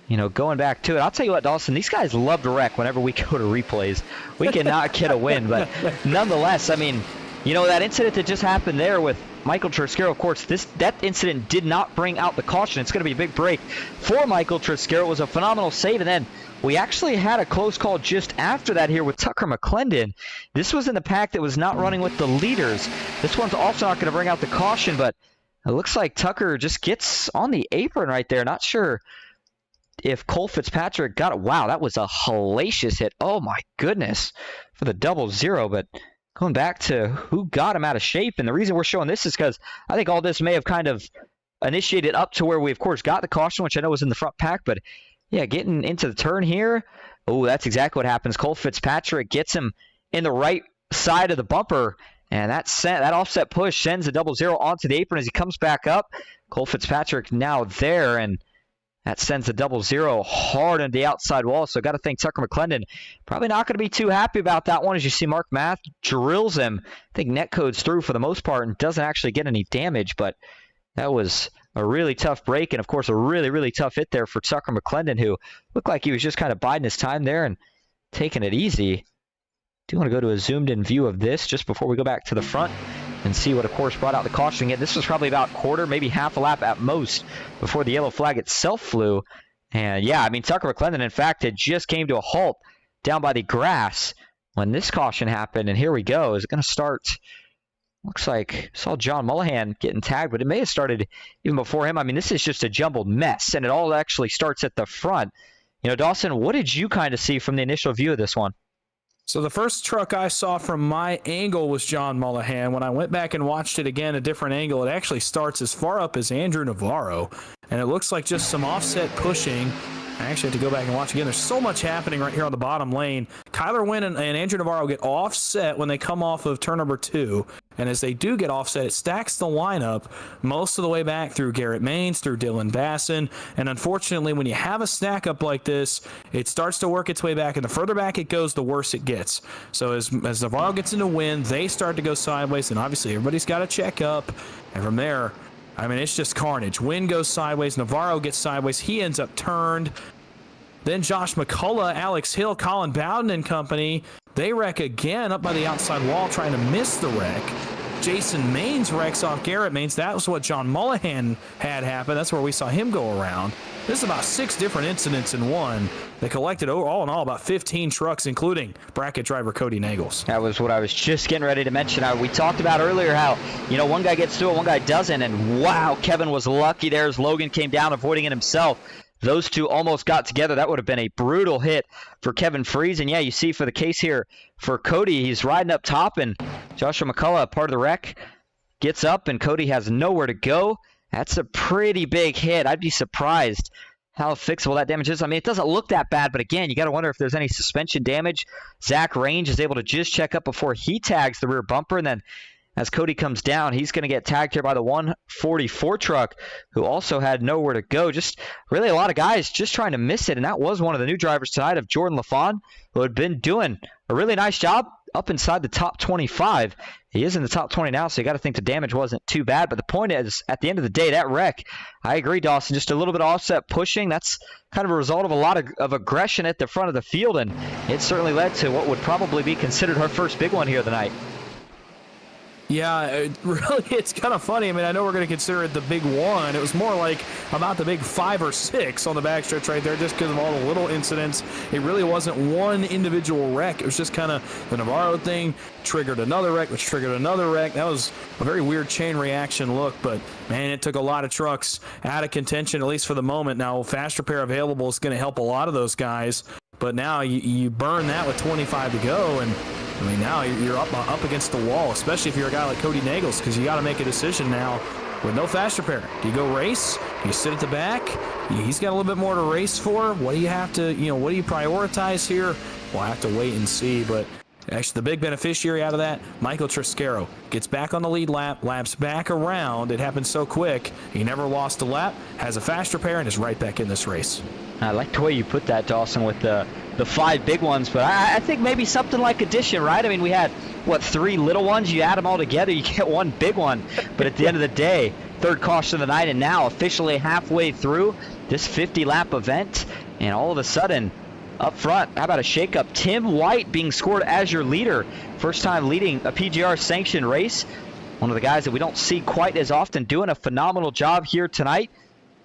You know, going back to it, I'll tell you what, Dawson, these guys love to wreck whenever we go to replays. We cannot get a win, but nonetheless, I mean, you know, that incident that just happened there with Michael Triscaro, of course, that incident did not bring out the caution. It's going to be a big break for Michael Triscaro. It was a phenomenal save, and then we actually had a close call just after that here with Tucker McClendon. This was in the pack that was not running with the leaders. This one's also not going to bring out the caution, but it looks like Tucker just gets on the apron right there. Not sure if Cole Fitzpatrick got it. Wow, that was a hellacious hit. Oh my goodness, for the 0-0. But going back to who got him out of shape, and the reason we're showing this is because I think all this may have kind of initiated up to where we, of course, got the caution, which I know was in the front pack. But yeah, getting into the turn here, oh, that's exactly what happens. Cole Fitzpatrick gets him in the right side of the bumper, and that offset push sends a 0-0 onto the apron as he comes back up. Cole Fitzpatrick now there, and that sends a 0-0 hard into the outside wall. So got to think Tucker McClendon probably not going to be too happy about that one. As you see, Mark Math drills him. I think netcode's through for the most part and doesn't actually get any damage. But that was a really tough break. And, of course, a really tough hit there for Tucker McClendon, who looked like he was just kind of biding his time there and taking it easy. Do want to go to a zoomed-in view of this just before we go back to the front and see what, of course, brought out the caution again. This was probably about quarter, maybe half a lap at most before the yellow flag itself flew. And, yeah, I mean, Tucker McClendon, in fact, had just came to a halt down by the grass when this caution happened. And here we go. Is it going to start? Looks like saw John Mullahan getting tagged, but it may have started even before him. I mean, this is just a jumbled mess, and it all actually starts at the front. You know, Dawson, what did you kind of see from the initial view of this one? So the first truck I saw from my angle was John Mullahan. When I went back and watched it again, a different angle, it actually starts as far up as Andrew Navarro. And it looks like just some offset pushing. I actually have to go back and watch again. There's so much happening right here on the bottom lane. Kyler Wynn and Andrew Navarro get offset when they come off of turn number 2. And as they do get offset, it stacks the lineup most of the way back through Garrett Maines, through Dylan Basson. And unfortunately, when you have a stack up like this, it starts to work its way back. And the further back it goes, the worse it gets. So as Navarro gets into Wynn, they start to go sideways. And obviously, everybody's got to check up. And from there, I mean, it's just carnage. Wynn goes sideways. Navarro gets sideways. He ends up turned. Then Josh McCullough, Alex Hill, Colin Bowden and company, they wreck again up by the outside wall trying to miss the wreck. Jason Maines wrecks off Garrett Maines. That was what John Mullahan had happen. That's where we saw him go around. This is about 6 different incidents in one. They collected all in all about 15 trucks, including bracket driver Cody Nagels. That was what I was just getting ready to mention. We talked about earlier how, you know, one guy gets through it, one guy doesn't. And wow, Kevin was lucky there as Logan came down, avoiding it himself. those two almost got together. That would have been a brutal hit for Kevin Freeze. And yeah, you see for the case here for Cody, he's riding up top, and Joshua McCullough, part of the wreck, gets up, and Cody has nowhere to go. That's a pretty big hit. I'd be surprised how fixable that damage is. I mean, it doesn't look that bad, but again, you got to wonder if there's any suspension damage. Zach Range is able to just check up before he tags the rear bumper, and then as Cody comes down, he's going to get tagged here by the 144 truck, who also had nowhere to go. Just really a lot of guys just trying to miss it, and that was one of the new drivers tonight of Jordan LaFawn, who had been doing a really nice job up inside the top 25. He is in the top 20 now, so you got to think the damage wasn't too bad. But the point is, at the end of the day, that wreck, I agree, Dawson, just a little bit of offset pushing. That's kind of a result of a lot of aggression at the front of the field, and it certainly led to what would probably be considered our first big one here of the night. Yeah, really, it's kind of funny. I mean, I know we're going to consider it the big one. It was more like about the big 5 or 6 on the backstretch right there, just because of all the little incidents. It really wasn't one individual wreck. It was just kind of the Navarro thing triggered another wreck, which triggered another wreck. That was a very weird chain reaction look, but man, it took a lot of trucks out of contention, at least for the moment. Now, fast repair available is going to help a lot of those guys, but now you burn that with 25 to go, and I mean, now you're up against the wall, especially if you're a guy like Cody Nagels, because you got to make a decision now with no fast repair. Do you go race? Do you sit at the back? He's got a little bit more to race for. What do you have to, what do you prioritize here? We'll have to wait and see, but actually the big beneficiary out of that, Michael Triscaro, gets back on the lead lap, laps back around. It happened so quick. He never lost a lap, has a fast repair, and is right back in this race. I like the way you put that, Dawson, with the 5 big ones, but I think maybe something like addition, right? I mean, we had, 3 little ones? You add them all together, you get one big one. But at the end of the day, third caution of the night, and now officially halfway through this 50-lap event, and all of a sudden, up front, how about a shakeup? Tim White being scored as your leader. First time leading a PGR sanctioned race. One of the guys that we don't see quite as often doing a phenomenal job here tonight.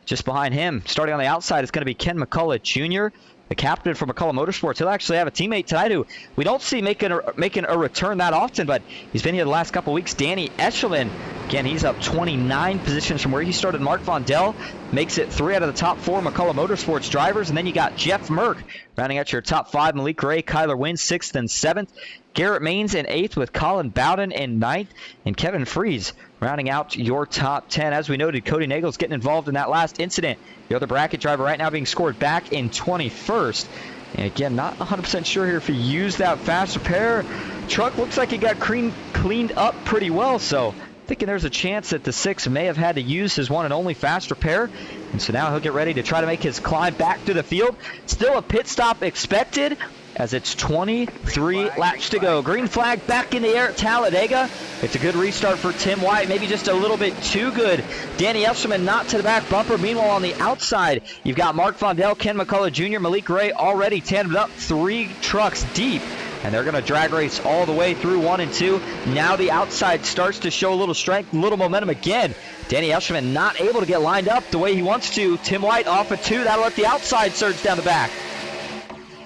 Just behind him, starting on the outside, is going to be Ken McCullough Jr., the captain for McCullough Motorsports. He'll actually have a teammate tonight who we don't see making a return that often, but he's been here the last couple weeks. Danny Eshelman, again, he's up 29 positions from where he started. Mark Vondell makes it 3 out of the top 4 McCullough Motorsports drivers, and then you got Jeff Merck rounding out your top 5. Malik Ray, Kyler Wynn, 6th and 7th. Garrett Maines in 8th with Colin Bowden in 9th, and Kevin Freeze rounding out your top 10. As we noted, Cody Nagels getting involved in that last incident. The other bracket driver right now being scored back in 21st. And again, not 100% sure here if he used that fast repair. Truck looks like he got cleaned up pretty well, so thinking there's a chance that the 6 may have had to use his one and only fast repair. And so now he'll get ready to try to make his climb back to the field. Still a pit stop expected, as it's 23 laps to go. Green flag back in the air at Talladega. It's a good restart for Tim White, maybe just a little bit too good. Danny Eshelman not to the back bumper. Meanwhile, on the outside, you've got Mark Vondell, Ken McCullough Jr., Malik Ray already tandemed up 3 trucks deep. And they're going to drag race all the way through 1 and 2. Now the outside starts to show a little strength, a little momentum again. Danny Eshelman not able to get lined up the way he wants to. Tim White off of 2. That'll let the outside surge down the back.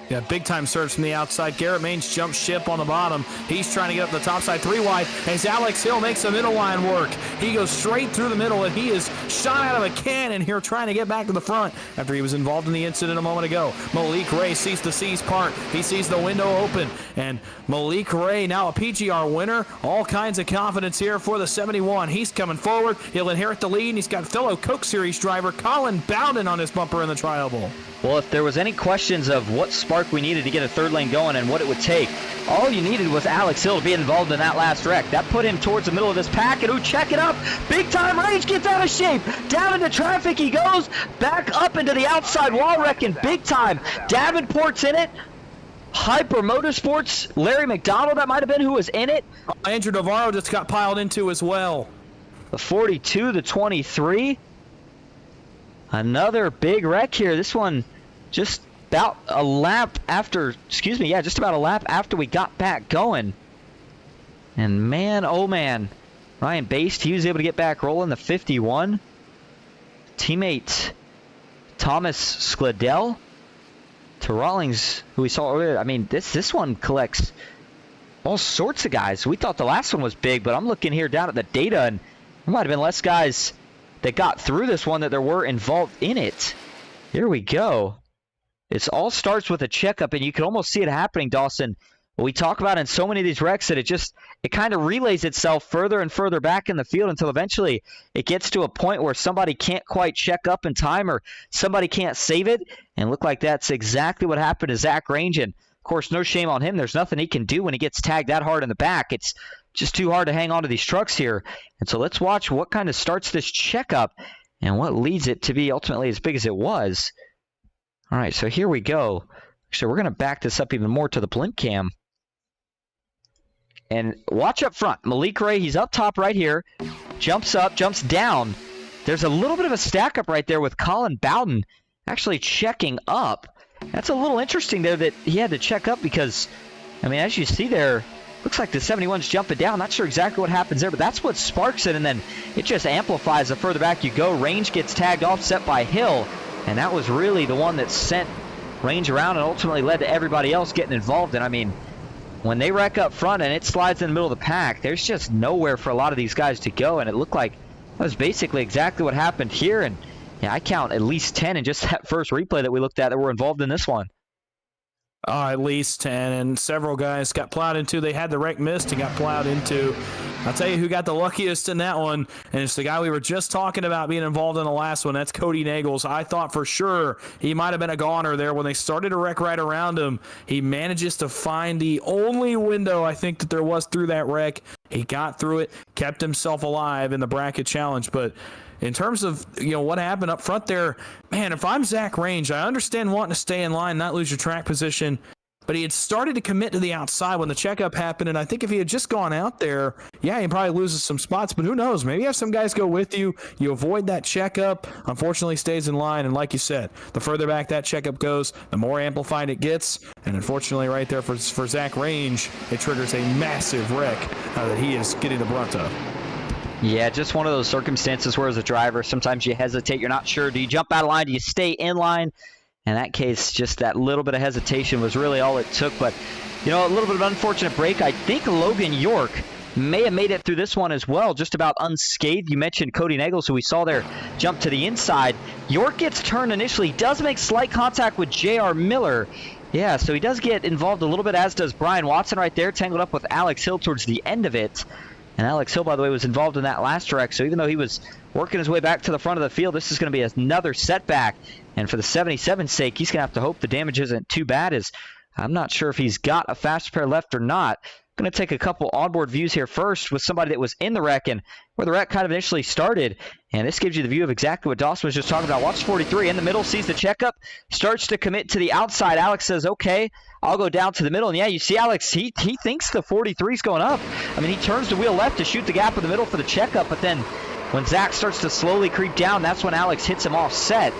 Yeah, big-time surge from the outside. Garrett Maines jumps ship on the bottom. He's trying to get up the top side 3 wide as Alex Hill makes the middle line work. He goes straight through the middle, and he is shot out of a cannon here trying to get back to the front after he was involved in the incident a moment ago. Malik Ray sees the C's part. He sees the window open, and Malik Ray, now a PGR winner. All kinds of confidence here for the 71. He's coming forward. He'll inherit the lead, and he's got fellow Coke Series driver Colin Bowden on his bumper in the trial bowl. Well, if there was any questions of what spark we needed to get a third lane going and what it would take, all you needed was Alex Hill to be involved in that last wreck. That put him towards the middle of this pack, and check it up. Big time Rage gets out of shape. Down into traffic he goes. Back up into the outside wall, wrecking big time. Davenport's in it. Hyper Motorsports, Larry McDonald, that might have been who was in it. Andrew Navarro just got piled into as well. The 42, the 23. Another big wreck here. This one just about a lap after, just about a lap after we got back going. And man, oh man, Ryan Baste, he was able to get back rolling, the 51. Teammate Thomas Skladell to Rawlings, who we saw earlier. I mean, this one collects all sorts of guys. We thought the last one was big, but I'm looking here down at the data, and there might have been less guys that got through this one that there were involved in it. Here we go. It all starts with a checkup, and you can almost see it happening, Dawson. We talk about in so many of these wrecks that it kind of relays itself further and further back in the field until eventually it gets to a point where somebody can't quite check up in time or somebody can't save it. And look like that's exactly what happened to Zach Range. And, of course, no shame on him. There's nothing he can do when he gets tagged that hard in the back. It's just too hard to hang on to these trucks here. And so let's watch what kind of starts this checkup and what leads it to be ultimately as big as it was. All right, so here we go. So we're going to back this up even more to the blimp cam. And watch up front. Malik Ray, he's up top right here. Jumps up, jumps down. There's a little bit of a stack up right there with Colin Bowden actually checking up. That's a little interesting there that he had to check up because, I mean, as you see there, looks like the 71's jumping down. Not sure exactly what happens there, but that's what sparks it, and then it just amplifies the further back you go. Range gets tagged off, set by Hill, and that was really the one that sent Range around and ultimately led to everybody else getting involved. And I mean, when they wreck up front and it slides in the middle of the pack, there's just nowhere for a lot of these guys to go, and it looked like that was basically exactly what happened here. And yeah, I count at least 10 in just that first replay that we looked at that were involved in this one. At least 10, and several guys got plowed into. They had the wreck missed and got plowed into. I'll tell you who got the luckiest in that one, and it's the guy we were just talking about being involved in the last one. That's Cody Nagels. I thought for sure he might have been a goner there when they started to wreck right around him. He manages to find the only window I think that there was through that wreck. He got through it, kept himself alive in the bracket challenge, but in terms of, what happened up front there, man, if I'm Zach Range, I understand wanting to stay in line, not lose your track position, but he had started to commit to the outside when the checkup happened, and I think if he had just gone out there, yeah, he probably loses some spots, but who knows? Maybe have some guys go with you. You avoid that checkup, unfortunately stays in line, and like you said, the further back that checkup goes, the more amplified it gets, and unfortunately right there for Zach Range, it triggers a massive wreck that he is getting the brunt of. Yeah, just one of those circumstances where as a driver, sometimes you hesitate. You're not sure. Do you jump out of line? Do you stay in line? In that case, just that little bit of hesitation was really all it took. But, a little bit of an unfortunate break. I think Logan York may have made it through this one as well, just about unscathed. You mentioned Cody Nagels, who we saw there jump to the inside. York gets turned initially. Does make slight contact with J.R. Miller. Yeah, so he does get involved a little bit, as does Brian Watson right there, tangled up with Alex Hill towards the end of it. And Alex Hill, by the way, was involved in that last wreck, so even though he was working his way back to the front of the field, this is going to be another setback. And for the 77's sake, he's going to have to hope the damage isn't too bad, as I'm not sure if he's got a fast repair left or not. I'm going to take a couple onboard views here first with somebody that was in the wreck and where the wreck kind of initially started. And this gives you the view of exactly what Dawson was just talking about. Watch 43 in the middle, sees the checkup, starts to commit to the outside. Alex says, okay, I'll go down to the middle. And yeah, you see Alex, he thinks the 43's going up. I mean, he turns the wheel left to shoot the gap in the middle for the checkup, but then when Zach starts to slowly creep down, that's when Alex hits him offset,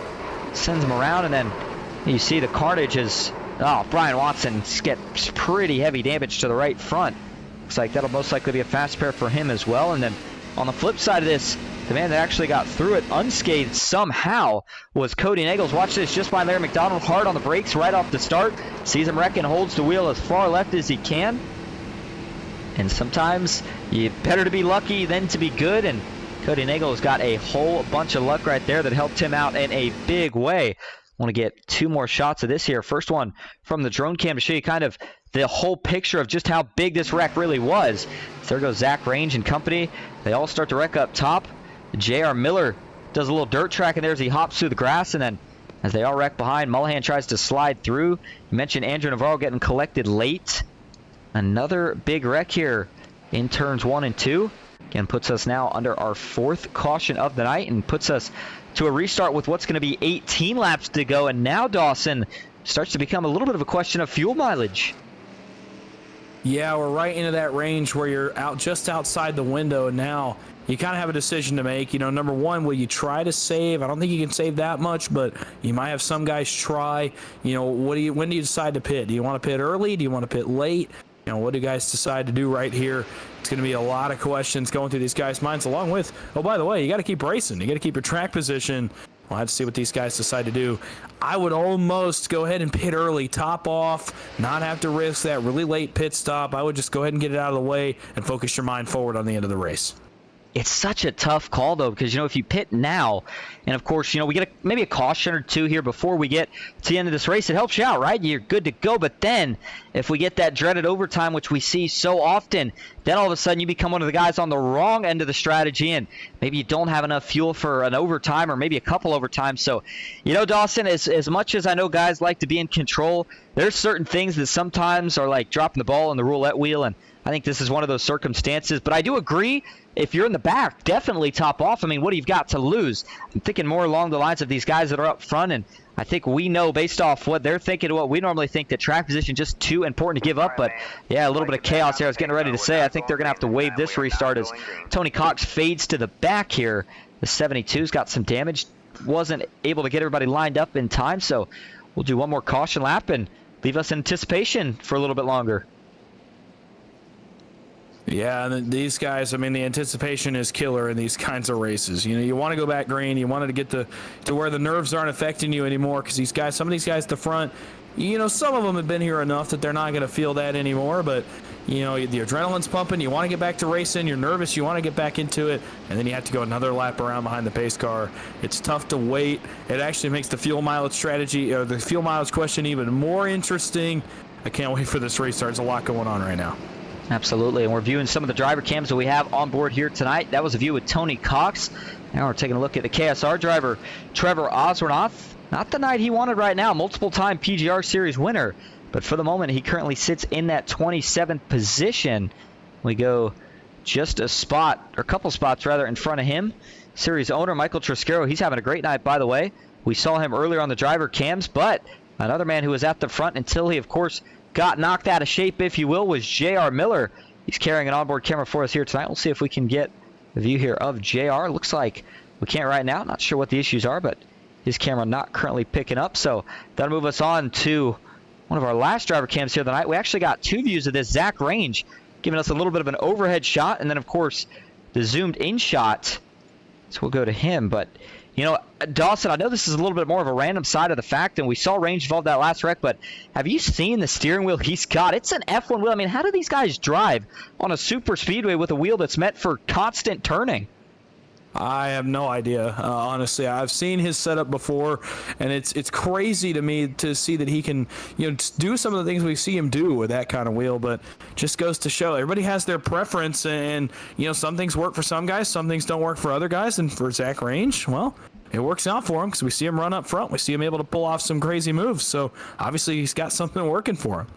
sends him around, and then you see the carnage is, Brian Watson gets pretty heavy damage to the right front. Looks like that'll most likely be a fast repair for him as well. And then on the flip side of this, the man that actually got through it unscathed somehow was Cody Nagels. Watch this, just by Larry McDonald, hard on the brakes right off the start. Sees him wreck and holds the wheel as far left as he can. And sometimes you better to be lucky than to be good. And Cody Nagels got a whole bunch of luck right there that helped him out in a big way. Want to get two more shots of this here. First one from the drone cam to show you kind of the whole picture of just how big this wreck really was. So there goes Zach Range and company. They all start to wreck up top. J.R. Miller does a little dirt track in there as he hops through the grass, and then as they all wreck behind, Mullahan tries to slide through. You mentioned Andrew Navarro getting collected late. Another big wreck here in turns 1 and 2. Again, puts us now under our 4th caution of the night and puts us to a restart with what's going to be 18 laps to go. And now, Dawson, starts to become a little bit of a question of fuel mileage. Yeah, we're right into that range where you're out just outside the window, and now you kind of have a decision to make. Number one, will you try to save? I don't think you can save that much, but you might have some guys try. When do you decide to pit? Do you want to pit early? Do you want to pit late? What do guys decide to do right here? It's going to be a lot of questions going through these guys' minds, along with, oh, by the way, you got to keep racing. You got to keep your track position. We'll have to see what these guys decide to do. I would almost go ahead and pit early, top off, not have to risk that really late pit stop. I would just go ahead and get it out of the way and focus your mind forward on the end of the race. It's such a tough call, though, because, if you pit now, and, of course, we get maybe a caution or two here before we get to the end of this race, it helps you out, right? You're good to go. But then if we get that dreaded overtime, which we see so often, then all of a sudden you become one of the guys on the wrong end of the strategy, and maybe you don't have enough fuel for an overtime or maybe a couple overtimes. So, Dawson, as much as I know guys like to be in control, there's certain things that sometimes are like dropping the ball on the roulette wheel, and I think this is one of those circumstances. But I do agree, if you're in the back, definitely top off. I mean, what do you got to lose? I'm thinking more along the lines of these guys that are up front, and I think we know based off what they're thinking, what we normally think, that track position just too important to give up. But, yeah, a little bit of chaos here. I was getting ready to say, I think they're going to have to waive this restart as Tony Cox fades to the back here. The 72's got some damage. Wasn't able to get everybody lined up in time, so we'll do one more caution lap and leave us in anticipation for a little bit longer. Yeah, and these guys, I mean, the anticipation is killer in these kinds of races. You want to go back green. You want to get to where the nerves aren't affecting you anymore, because some of these guys at the front, some of them have been here enough that they're not going to feel that anymore. But, the adrenaline's pumping. You want to get back to racing. You're nervous. You want to get back into it. And then you have to go another lap around behind the pace car. It's tough to wait. It actually makes the fuel mileage strategy, or the fuel mileage question, even more interesting. I can't wait for this restart. There's a lot going on right now. Absolutely, and we're viewing some of the driver cams that we have on board here tonight. That was a view with Tony Cox. Now we're taking a look at the KSR driver, Trevor Oswornoth. Not the night he wanted right now, multiple-time PGR Series winner. But for the moment, he currently sits in that 27th position. We go just a couple spots rather, in front of him. Series owner, Michael Triscaro, he's having a great night, by the way. We saw him earlier on the driver cams, but another man who was at the front until he, of course, got knocked out of shape, if you will, was J.R. Miller. He's carrying an onboard camera for us here tonight. We'll see if we can get a view here of J.R. Looks like we can't right now. Not sure what the issues are, but his camera not currently picking up. So that'll move us on to one of our last driver cams here tonight. We actually got two views of this. Zach Range giving us a little bit of an overhead shot, and then, of course, the zoomed-in shot. So we'll go to him, but Dawson, I know this is a little bit more of a random side of the fact, and we saw Range involved that last wreck, but have you seen the steering wheel he's got? It's an F1 wheel. I mean, how do these guys drive on a super speedway with a wheel that's meant for constant turning? I have no idea, honestly. I've seen his setup before, and it's crazy to me to see that he can do some of the things we see him do with that kind of wheel, but just goes to show everybody has their preference, and some things work for some guys, some things don't work for other guys, and for Zach Range, well, it works out for him because we see him run up front. We see him able to pull off some crazy moves, so obviously he's got something working for him.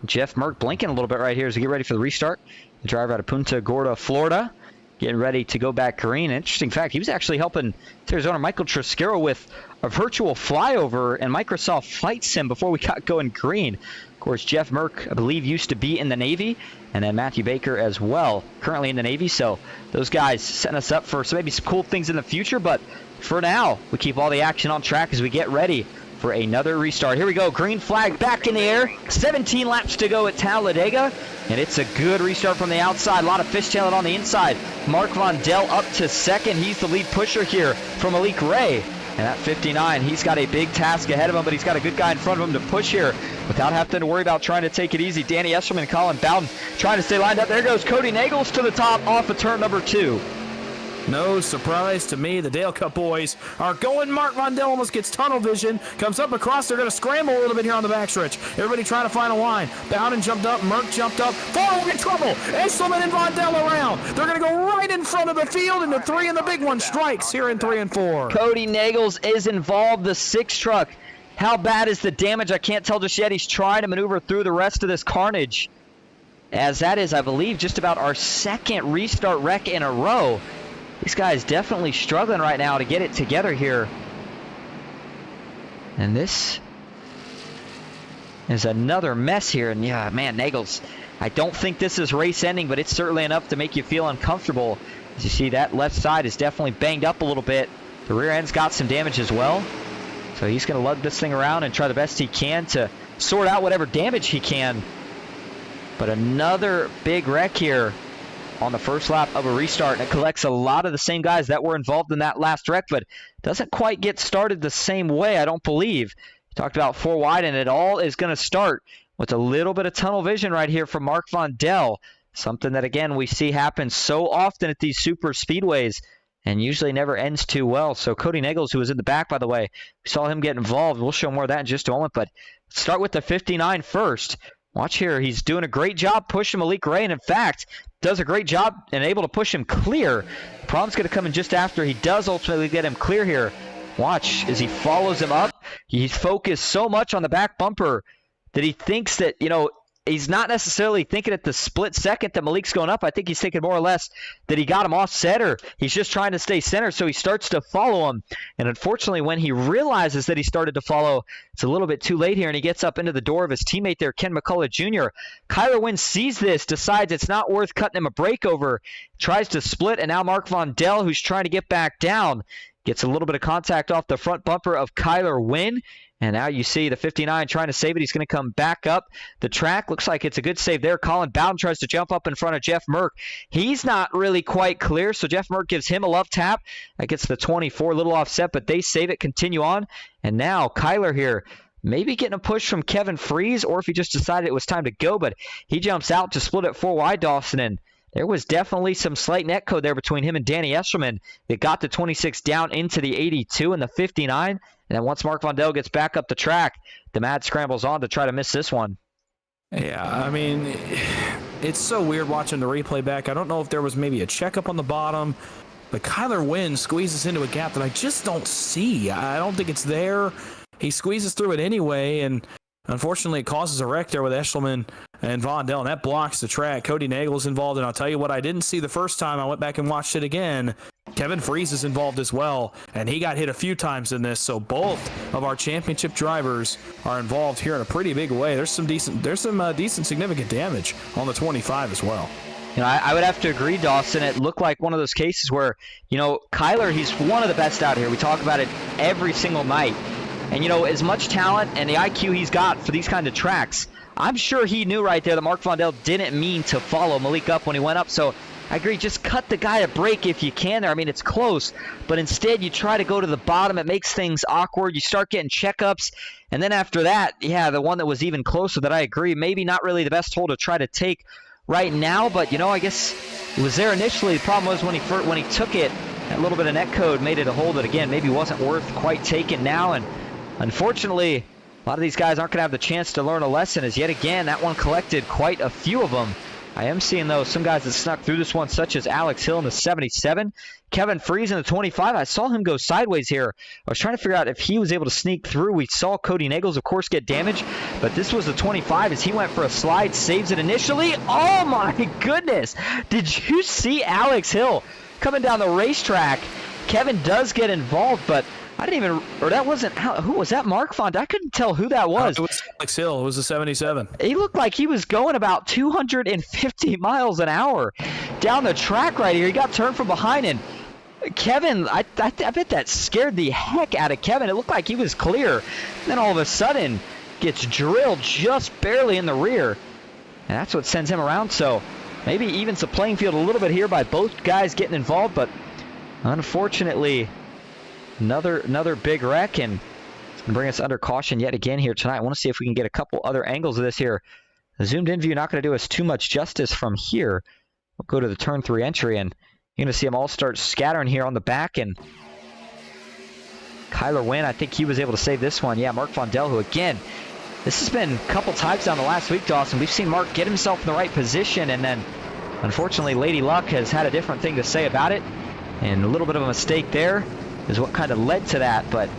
Jeff Merck blinking a little bit right here as we get ready for the restart. The driver out of Punta Gorda, Florida, getting ready to go back green. Interesting fact, he was actually helping Series owner Michael Triscaro with a virtual flyover and Microsoft Flight Sim before we got going green. Of course, Jeff Merck, I believe, used to be in the Navy, and then Matthew Baker as well, currently in the Navy. So those guys setting us up for maybe some cool things in the future, but for now, we keep all the action on track as we get ready for another restart. Here we go, green flag back in the air. 17 laps to go at Talladega, and it's a good restart from the outside. A lot of fishtailing on the inside. Mark Vondel up to second. He's the lead pusher here from Malik Ray. And at 59, he's got a big task ahead of him, but he's got a good guy in front of him to push here without having to worry about trying to take it easy. Danny Esserman and Colin Bowden trying to stay lined up. There goes Cody Nagels to the top off of turn number 2. No surprise to me. The Dale Cup boys are going. Mark Vondel almost gets tunnel vision. Comes up across. They're going to scramble a little bit here on the backstretch. Everybody trying to find a line. Bowden jumped up. Merck jumped up. Four in trouble. Esselman and Vondel around. They're going to go right in front of the field, and the 3 and the big one strikes here in 3 and 4. Cody Nagels is involved. The 6 truck. How bad is the damage? I can't tell just yet. He's trying to maneuver through the rest of this carnage, as that is, I believe, just about our second restart wreck in a row. These guys definitely struggling right now to get it together here. And this is another mess here. And yeah, man, Nagels, I don't think this is race ending, but it's certainly enough to make you feel uncomfortable. As you see, that left side is definitely banged up a little bit. The rear end's got some damage as well. So he's going to lug this thing around and try the best he can to sort out whatever damage he can. But another big wreck here on the first lap of a restart, and it collects a lot of the same guys that were involved in that last wreck, but doesn't quite get started the same way, I don't believe. Talked about 4 wide, and it all is going to start with a little bit of tunnel vision right here from Mark Vondel. Something that, again, we see happen so often at these super speedways and usually never ends too well. So Cody Nichols, who was in the back, by the way, we saw him get involved. We'll show more of that in just a moment, but start with the 59 first. Watch here. He's doing a great job pushing Malik Ray, and in fact, does a great job and able to push him clear. Problem's going to come in just after he does ultimately get him clear here. Watch as he follows him up. He's focused so much on the back bumper that he thinks that, he's not necessarily thinking at the split second that Malik's going up. I think he's thinking more or less that he got him off center. He's just trying to stay center, so he starts to follow him. And unfortunately, when he realizes that he started to follow, it's a little bit too late here, and he gets up into the door of his teammate there, Ken McCullough Jr. Kyler Wynn sees this, decides it's not worth cutting him a break over, tries to split, and now Mark Vondel, who's trying to get back down, gets a little bit of contact off the front bumper of Kyler Wynn. And now you see the 59 trying to save it. He's going to come back up the track. Looks like it's a good save there. Colin Bowden tries to jump up in front of Jeff Merck. He's not really quite clear, so Jeff Merck gives him a love tap. That gets the 24, a little offset, but they save it, continue on. And now Kyler here, maybe getting a push from Kevin Freeze, or if he just decided it was time to go, but he jumps out to split it 4 wide, Dawson, and there was definitely some slight net code there between him and Danny Eshelman that got the 26 down into the 82 and the 59. And then once Mark Vondel gets back up the track, the Mad scrambles on to try to miss this one. Yeah, I mean, it's so weird watching the replay back. I don't know if there was maybe a checkup on the bottom, but Kyler Wynn squeezes into a gap that I just don't see. I don't think it's there. He squeezes through it anyway, and unfortunately, it causes a wreck there with Eshelman and Vondel, and that blocks the track. Cody Nagel's involved, and I'll tell you what I didn't see the first time. I went back and watched it again. Kevin Freeze is involved as well, and he got hit a few times in this, so both of our championship drivers are involved here in a pretty big way. There's some decent significant damage on the 25 as well. I would have to agree, Dawson. It looked like one of those cases where, Kyler, he's one of the best out here. We talk about it every single night. And, as much talent and the IQ he's got for these kind of tracks, I'm sure he knew right there that Mark Vondel didn't mean to follow Malik up when he went up. So I agree, just cut the guy a break if you can there. I mean, it's close, but instead you try to go to the bottom. It makes things awkward. You start getting checkups. And then after that, the one that was even closer that I agree, maybe not really the best hole to try to take right now. But, I guess it was there initially. The problem was when he took it, that little bit of net code made it a hole that, again, maybe wasn't worth quite taking now. And unfortunately, a lot of these guys aren't going to have the chance to learn a lesson, as yet again, that one collected quite a few of them. I am seeing, though, some guys that snuck through this one, such as Alex Hill in the 77. Kevin Freeze in the 25. I saw him go sideways here. I was trying to figure out if he was able to sneak through. We saw Cody Nichols, of course, get damaged, but this was the 25 as he went for a slide, saves it initially. Oh, my goodness. Did you see Alex Hill coming down the racetrack? Kevin does get involved, but I didn't even, or that wasn't, who was that? Mark Font? I couldn't tell who that was. It was Alex Hill. It was a 77. He looked like he was going about 250 miles an hour down the track right here. He got turned from behind, and Kevin, I bet that scared the heck out of Kevin. It looked like he was clear. And then all of a sudden, gets drilled just barely in the rear. And that's what sends him around. So maybe evens the playing field a little bit here by both guys getting involved, but unfortunately, another big wreck, and it's going to bring us under caution yet again here tonight. I want to see if we can get a couple other angles of this here. The zoomed in view not going to do us too much justice from here. We'll go to the turn 3 entry, and you're going to see them all start scattering here on the back. And Kyler Wynn, I think he was able to save this one. Yeah, Mark Vondel, who again, this has been a couple times down the last week, Dawson. We've seen Mark get himself in the right position, and then unfortunately Lady Luck has had a different thing to say about it. And a little bit of a mistake there is what kind of led to that, but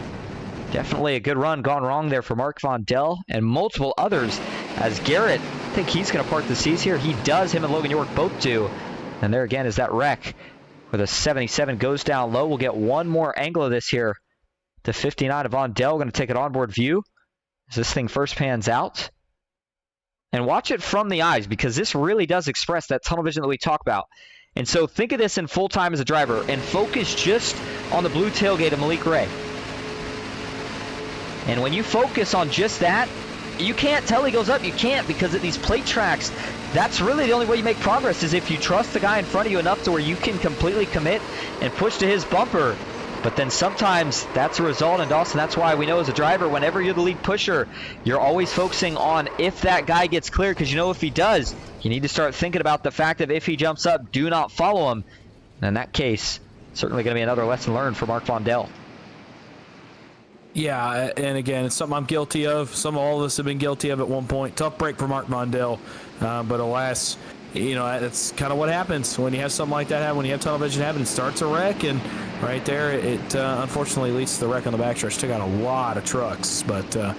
definitely a good run gone wrong there for Mark Vondel and multiple others, as Garrett, I think he's going to part the seas here. He does. Him and Logan York both do. And there again is that wreck where the 77 goes down low. We'll get one more angle of this here. The 59 of Vondel going to take an onboard view as this thing first pans out. And watch it from the eyes, because this really does express that tunnel vision that we talk about. And so think of this in full time as a driver and focus just on the blue tailgate of Malik Ray. And when you focus on just that, you can't tell he goes up. You can't, because at these plate tracks, that's really the only way you make progress, is if you trust the guy in front of you enough to where you can completely commit and push to his bumper. But then sometimes that's a result, and Dawson, that's why we know as a driver, whenever you're the lead pusher, you're always focusing on if that guy gets cleared, because you know if he does, you need to start thinking about the fact that if he jumps up, do not follow him. And in that case, certainly going to be another lesson learned for Mark Vondell. Yeah, and again, it's something I'm guilty of. All of us have been guilty of at one point. Tough break for Mark Vondell, but alas, you know, that's kind of what happens when you have something like that happen. When you have tunnel vision happen, it starts a wreck, and right there, it unfortunately leads to the wreck on the backstretch. Took out a lot of trucks, but I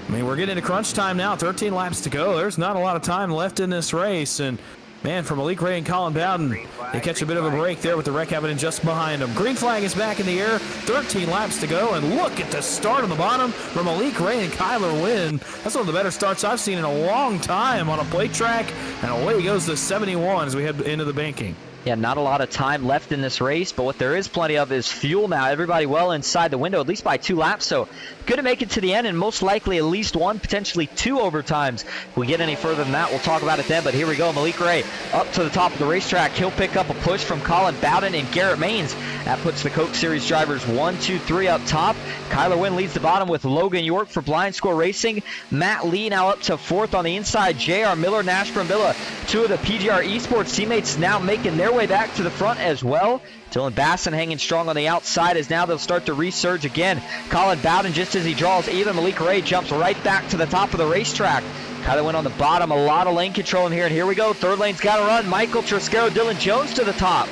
mean, we're getting into crunch time now. 13 laps to go. There's not a lot of time left in this race, and man, for Malik Ray and Colin Bowden, they catch a bit of a break there with the wreck happening just behind them. Green flag is back in the air. 13 laps to go, and look at the start on the bottom for Malik Ray and Kyler Wynn. That's one of the better starts I've seen in a long time on a plate track, and away goes to 71 as we head into the banking. Yeah, not a lot of time left in this race, but what there is plenty of is fuel now. Everybody well inside the window, at least by 2 laps, so good to make it to the end, and most likely at least 1, potentially 2 overtimes. If we get any further than that, we'll talk about it then, but here we go. Malik Ray up to the top of the racetrack. He'll pick up a push from Colin Bowden and Garrett Maines. That puts the Coke Series drivers 1, 2, 3 up top. Kyler Wynn leads the bottom with Logan York for Blind Score Racing. Matt Lee now up to 4th on the inside. J.R. Miller, Nash Brambilla, 2 of the PGR eSports teammates now making their way back to the front as well. Dylan Basson hanging strong on the outside as now they'll start to resurge again. Colin Bowden, just as he draws even, Malik Ray jumps right back to the top of the racetrack. Kyler went on the bottom, a lot of lane control in here, and here we go. Third lane's got to run. Michael Triscaro, Dylan Jones to the top.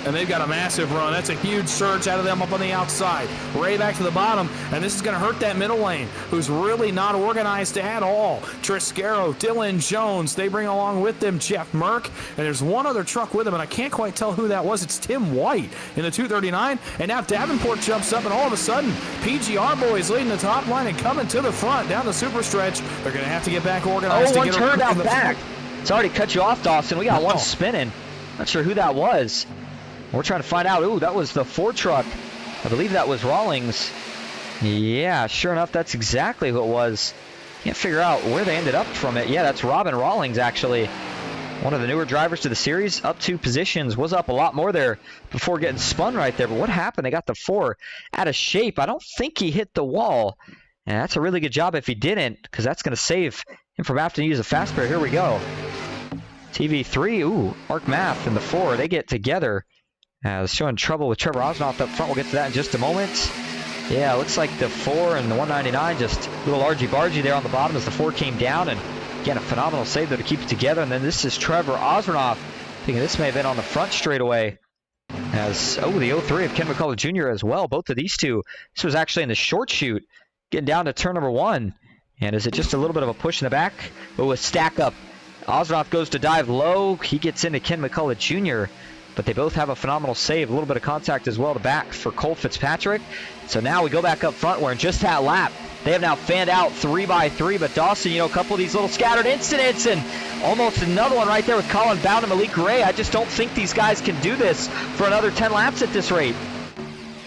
And they've got a massive run. That's a huge surge out of them up on the outside. Ray back to the bottom, and this is going to hurt that middle lane, who's really not organized at all. Triscaro, Dylan Jones, they bring along with them Jeff Merck, and there's one other truck with him, and I can't quite tell who that was. It's Tim White in the 239, and now Davenport jumps up, and all of a sudden, PGR boys leading the top line and coming to the front down the super stretch. They're going to have to get back organized. Oh, one turned out back. Sorry to cut you off, Dawson. We got one spinning. Not sure who that was. We're trying to find out. Ooh, that was the Ford truck. I believe that was Rawlings. Yeah, sure enough, that's exactly who it was. Can't figure out where they ended up from it. Yeah, that's Robin Rawlings, actually. One of the newer drivers to the series. Up 2 positions. Was up a lot more there before getting spun right there. But what happened? They got the 4 out of shape. I don't think he hit the wall. And that's a really good job if he didn't, because that's going to save him from having to use a fast pair. Here we go. TV3. Ooh, Mark Math and the 4. They get together. Showing trouble with Trevor Osnoff up front. We'll get to that in just a moment. Yeah, looks like the 4 and the 199 just a little argy-bargy there on the bottom as the 4 came down. And again, a phenomenal save there to keep it together. And then this is Trevor Osnoff. Thinking this may have been on the front straightaway. As, oh, the 03 of Ken McCullough Jr. as well. Both of these two. This was actually in the short shoot. Getting down to turn number 1. And is it just a little bit of a push in the back? Oh, a stack up. Osnoff goes to dive low. He gets into Ken McCullough Jr., but they both have a phenomenal save. A little bit of contact as well to back for Cole Fitzpatrick. So now we go back up front where in just that lap, they have now fanned out 3 by 3. But Dawson, you know, a couple of these little scattered incidents and almost another one right there with Colin Bowden and Malik Ray. I just don't think these guys can do this for another 10 laps at this rate.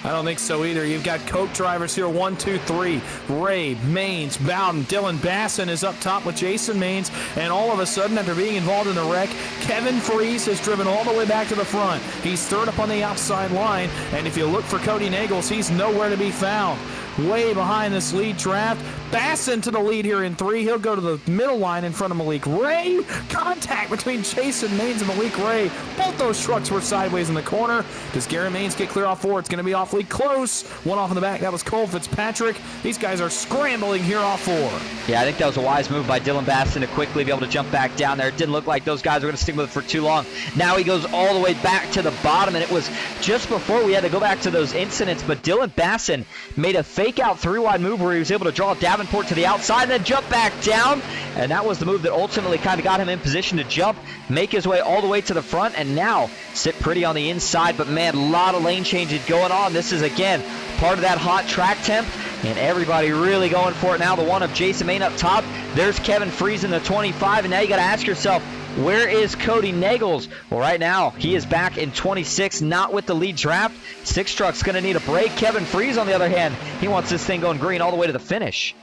I don't think so either. You've got Coke drivers here, 1, 2, 3. Ray, Maines, Bowden, Dylan Basson is up top with Jason Maines, and all of a sudden, after being involved in the wreck, Kevin Freese has driven all the way back to the front. He's third up on the outside line, and if you look for Cody Nagels, he's nowhere to be found. Way behind this lead draft. Basson to the lead here in 3. He'll go to the middle line in front of Malik Ray. Contact between Jason Maines and Malik Ray. Both those trucks were sideways in the corner. Does Garrett Maines get clear off 4? It's going to be awfully close. One off in the back. That was Cole Fitzpatrick. These guys are scrambling here off 4. Yeah, I think that was a wise move by Dylan Basson to quickly be able to jump back down there. It didn't look like those guys were going to stick with it for too long. Now he goes all the way back to the bottom, and it was just before we had to go back to those incidents, but Dylan Basson made a fake-out 3-wide move where he was able to draw Davenport to the outside and then jump back down, and that was the move that ultimately kind of got him in position to jump, make his way all the way to the front, and now sit pretty on the inside. But man, a lot of lane changes going on. This is again part of that hot track temp, and everybody really going for it now. The one of Jason Maine up top. There's Kevin Freese in the 25, and now you got to ask yourself, where is Cody Nagels? Well, right now, he is back in 26, not with the lead draft. 6 truck's going to need a break. Kevin Freese, on the other hand, he wants this thing going green all the way to the finish.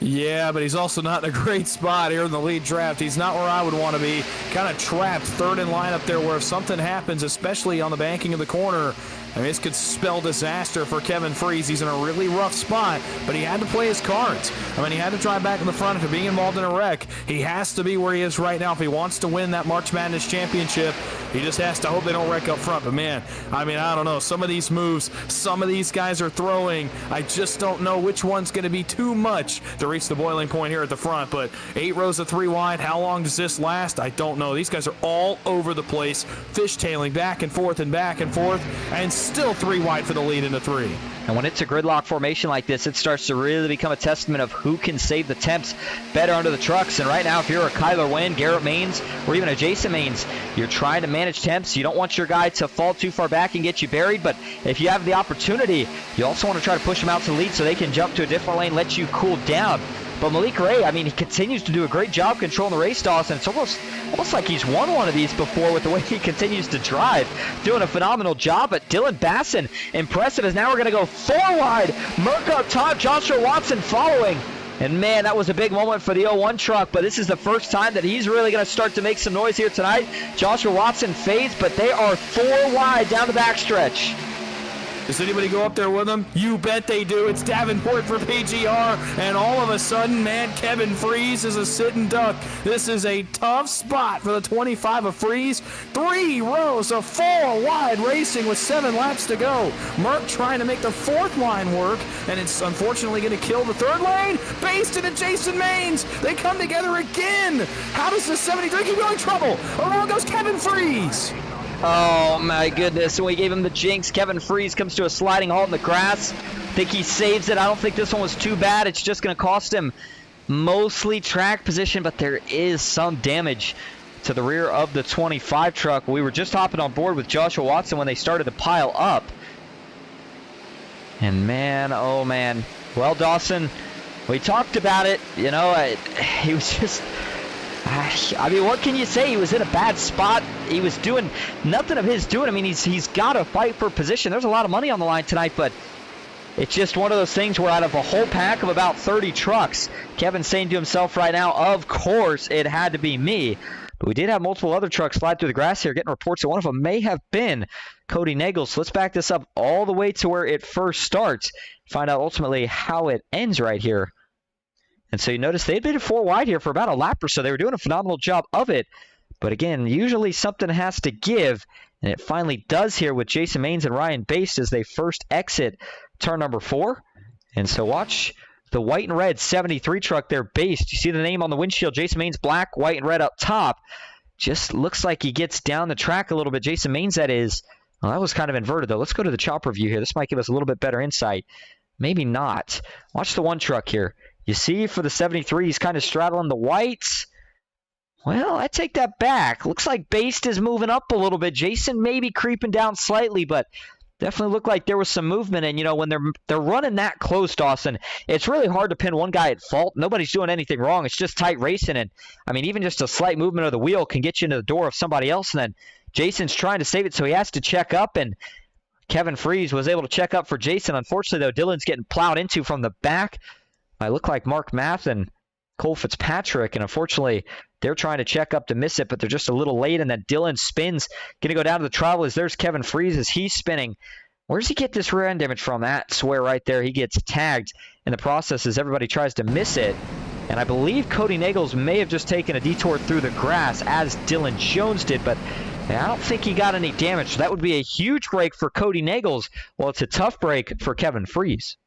Yeah, but he's also not in a great spot here in the lead draft. He's not where I would want to be. Kind of trapped third in line up there where if something happens, especially on the banking of the corner, I mean, this could spell disaster for Kevin Freese. He's in a really rough spot, but he had to play his cards. I mean, he had to drive back in the front after being involved in a wreck. He has to be where he is right now if he wants to win that March Madness championship. He just has to hope they don't wreck up front. But man, I mean, I don't know. Some of these moves, some of these guys are throwing. I just don't know which one's going to be too much to reach the boiling point here at the front. But 8 rows of 3 wide. How long does this last? I don't know. These guys are all over the place, fishtailing back and forth, and still 3 wide for the lead into 3. And when it's a gridlock formation like this, it starts to really become a testament of who can save the temps better under the trucks. And right now, if you're a Kyler Wynn, Garrett Maines, or even a Jason Maines, you're trying to manage temps. You don't want your guy to fall too far back and get you buried, but if you have the opportunity, you also want to try to push them out to the lead so they can jump to a different lane, let you cool down. But Malik Ray, I mean, he continues to do a great job controlling the race, Dawson. It's almost like he's won one of these before with the way he continues to drive. Doing a phenomenal job. But Dylan Basson, impressive, as now we're going to go 4 wide. Merck up top, Joshua Watson following. And man, that was a big moment for the 01 truck, but this is the first time that he's really going to start to make some noise here tonight. Joshua Watson fades, but they are 4 wide down the backstretch. Does anybody go up there with them? You bet they do. It's Davenport for PGR, and all of a sudden, man, Kevin Freese is a sitting duck. This is a tough spot for the 25 of Freese. 3 rows of 4 wide racing with 7 laps to go. Merck trying to make the 4th line work, and it's unfortunately going to kill the 3rd lane. Based into Jason Maines. They come together again. How does the 73 keep going? Trouble. Around goes Kevin Freese. Oh my goodness, and we gave him the jinx. Kevin Freese comes to a sliding halt in the grass. Think he saves it. I don't think this one was too bad. It's just going to cost him mostly track position, but there is some damage to the rear of the 25 truck. We were just hopping on board with Joshua Watson when they started to pile up. And man, oh man. Well, Dawson, we talked about it. You know, he was just... I mean, what can you say? He was in a bad spot. He was doing nothing of his doing. I mean, he's got to fight for position. There's a lot of money on the line tonight, but it's just one of those things where out of a whole pack of about 30 trucks, Kevin's saying to himself right now, of course it had to be me. But we did have multiple other trucks slide through the grass here, getting reports that one of them may have been Cody Nagels. So let's back this up all the way to where it first starts. Find out ultimately how it ends right here. And so you notice they'd been 4 wide here for about a lap or so. They were doing a phenomenal job of it. But again, usually something has to give. And it finally does here with Jason Maines and Ryan Baste as they first exit turn number 4. And so watch the white and red 73 truck there, Baste. You see the name on the windshield, Jason Maines black, white and red up top. Just looks like he gets down the track a little bit. Jason Maines, that is. Well, that was kind of inverted, though. Let's go to the chopper view here. This might give us a little bit better insight. Maybe not. Watch the 1 truck here. You see for the 73, he's kind of straddling the whites. Well, I take that back. Looks like Baste is moving up a little bit. Jason maybe creeping down slightly, but definitely looked like there was some movement. And, you know, when they're running that close, Dawson, it's really hard to pin one guy at fault. Nobody's doing anything wrong. It's just tight racing. And, I mean, even just a slight movement of the wheel can get you into the door of somebody else. And then Jason's trying to save it, so he has to check up. And Kevin Freese was able to check up for Jason. Unfortunately, though, Dylan's getting plowed into from the back. I look like Mark Math and Cole Fitzpatrick, and unfortunately, they're trying to check up to miss it, but they're just a little late, and then Dylan spins. Going to go down to the Travelers. There's Kevin Freese as he's spinning. Where does he get this rear end damage from? That's where right there he gets tagged in the process as everybody tries to miss it. And I believe Cody Nagels may have just taken a detour through the grass as Dylan Jones did, but I don't think he got any damage. So that would be a huge break for Cody Nagels. Well, it's a tough break for Kevin Freese.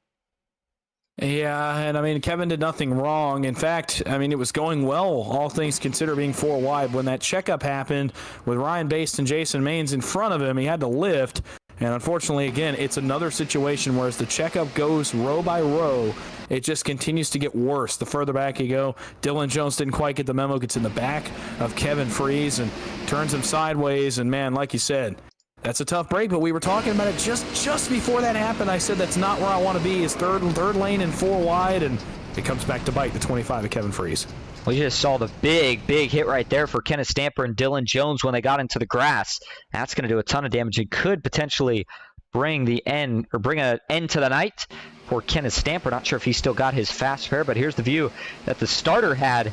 Yeah, and I mean, Kevin did nothing wrong. In fact, I mean, it was going well, all things considered, being 4 wide. When that checkup happened with Ryan Baste and Jason Maines in front of him, he had to lift. And unfortunately, again, it's another situation where as the checkup goes row by row, it just continues to get worse. The further back you go, Dylan Jones didn't quite get the memo, gets in the back of Kevin Freese and turns him sideways. And man, like you said, that's a tough break, but we were talking about it just before that happened. I said that's not where I want to be, is third lane and 4 wide, and it comes back to bite the 25 of Kevin Freese. We just saw the big hit right there for Kenneth Stamper and Dylan Jones when they got into the grass. That's going to do a ton of damage. It could potentially bring an end to the night for Kenneth Stamper. Not sure if he still got his fast fare, but here's the view that the starter had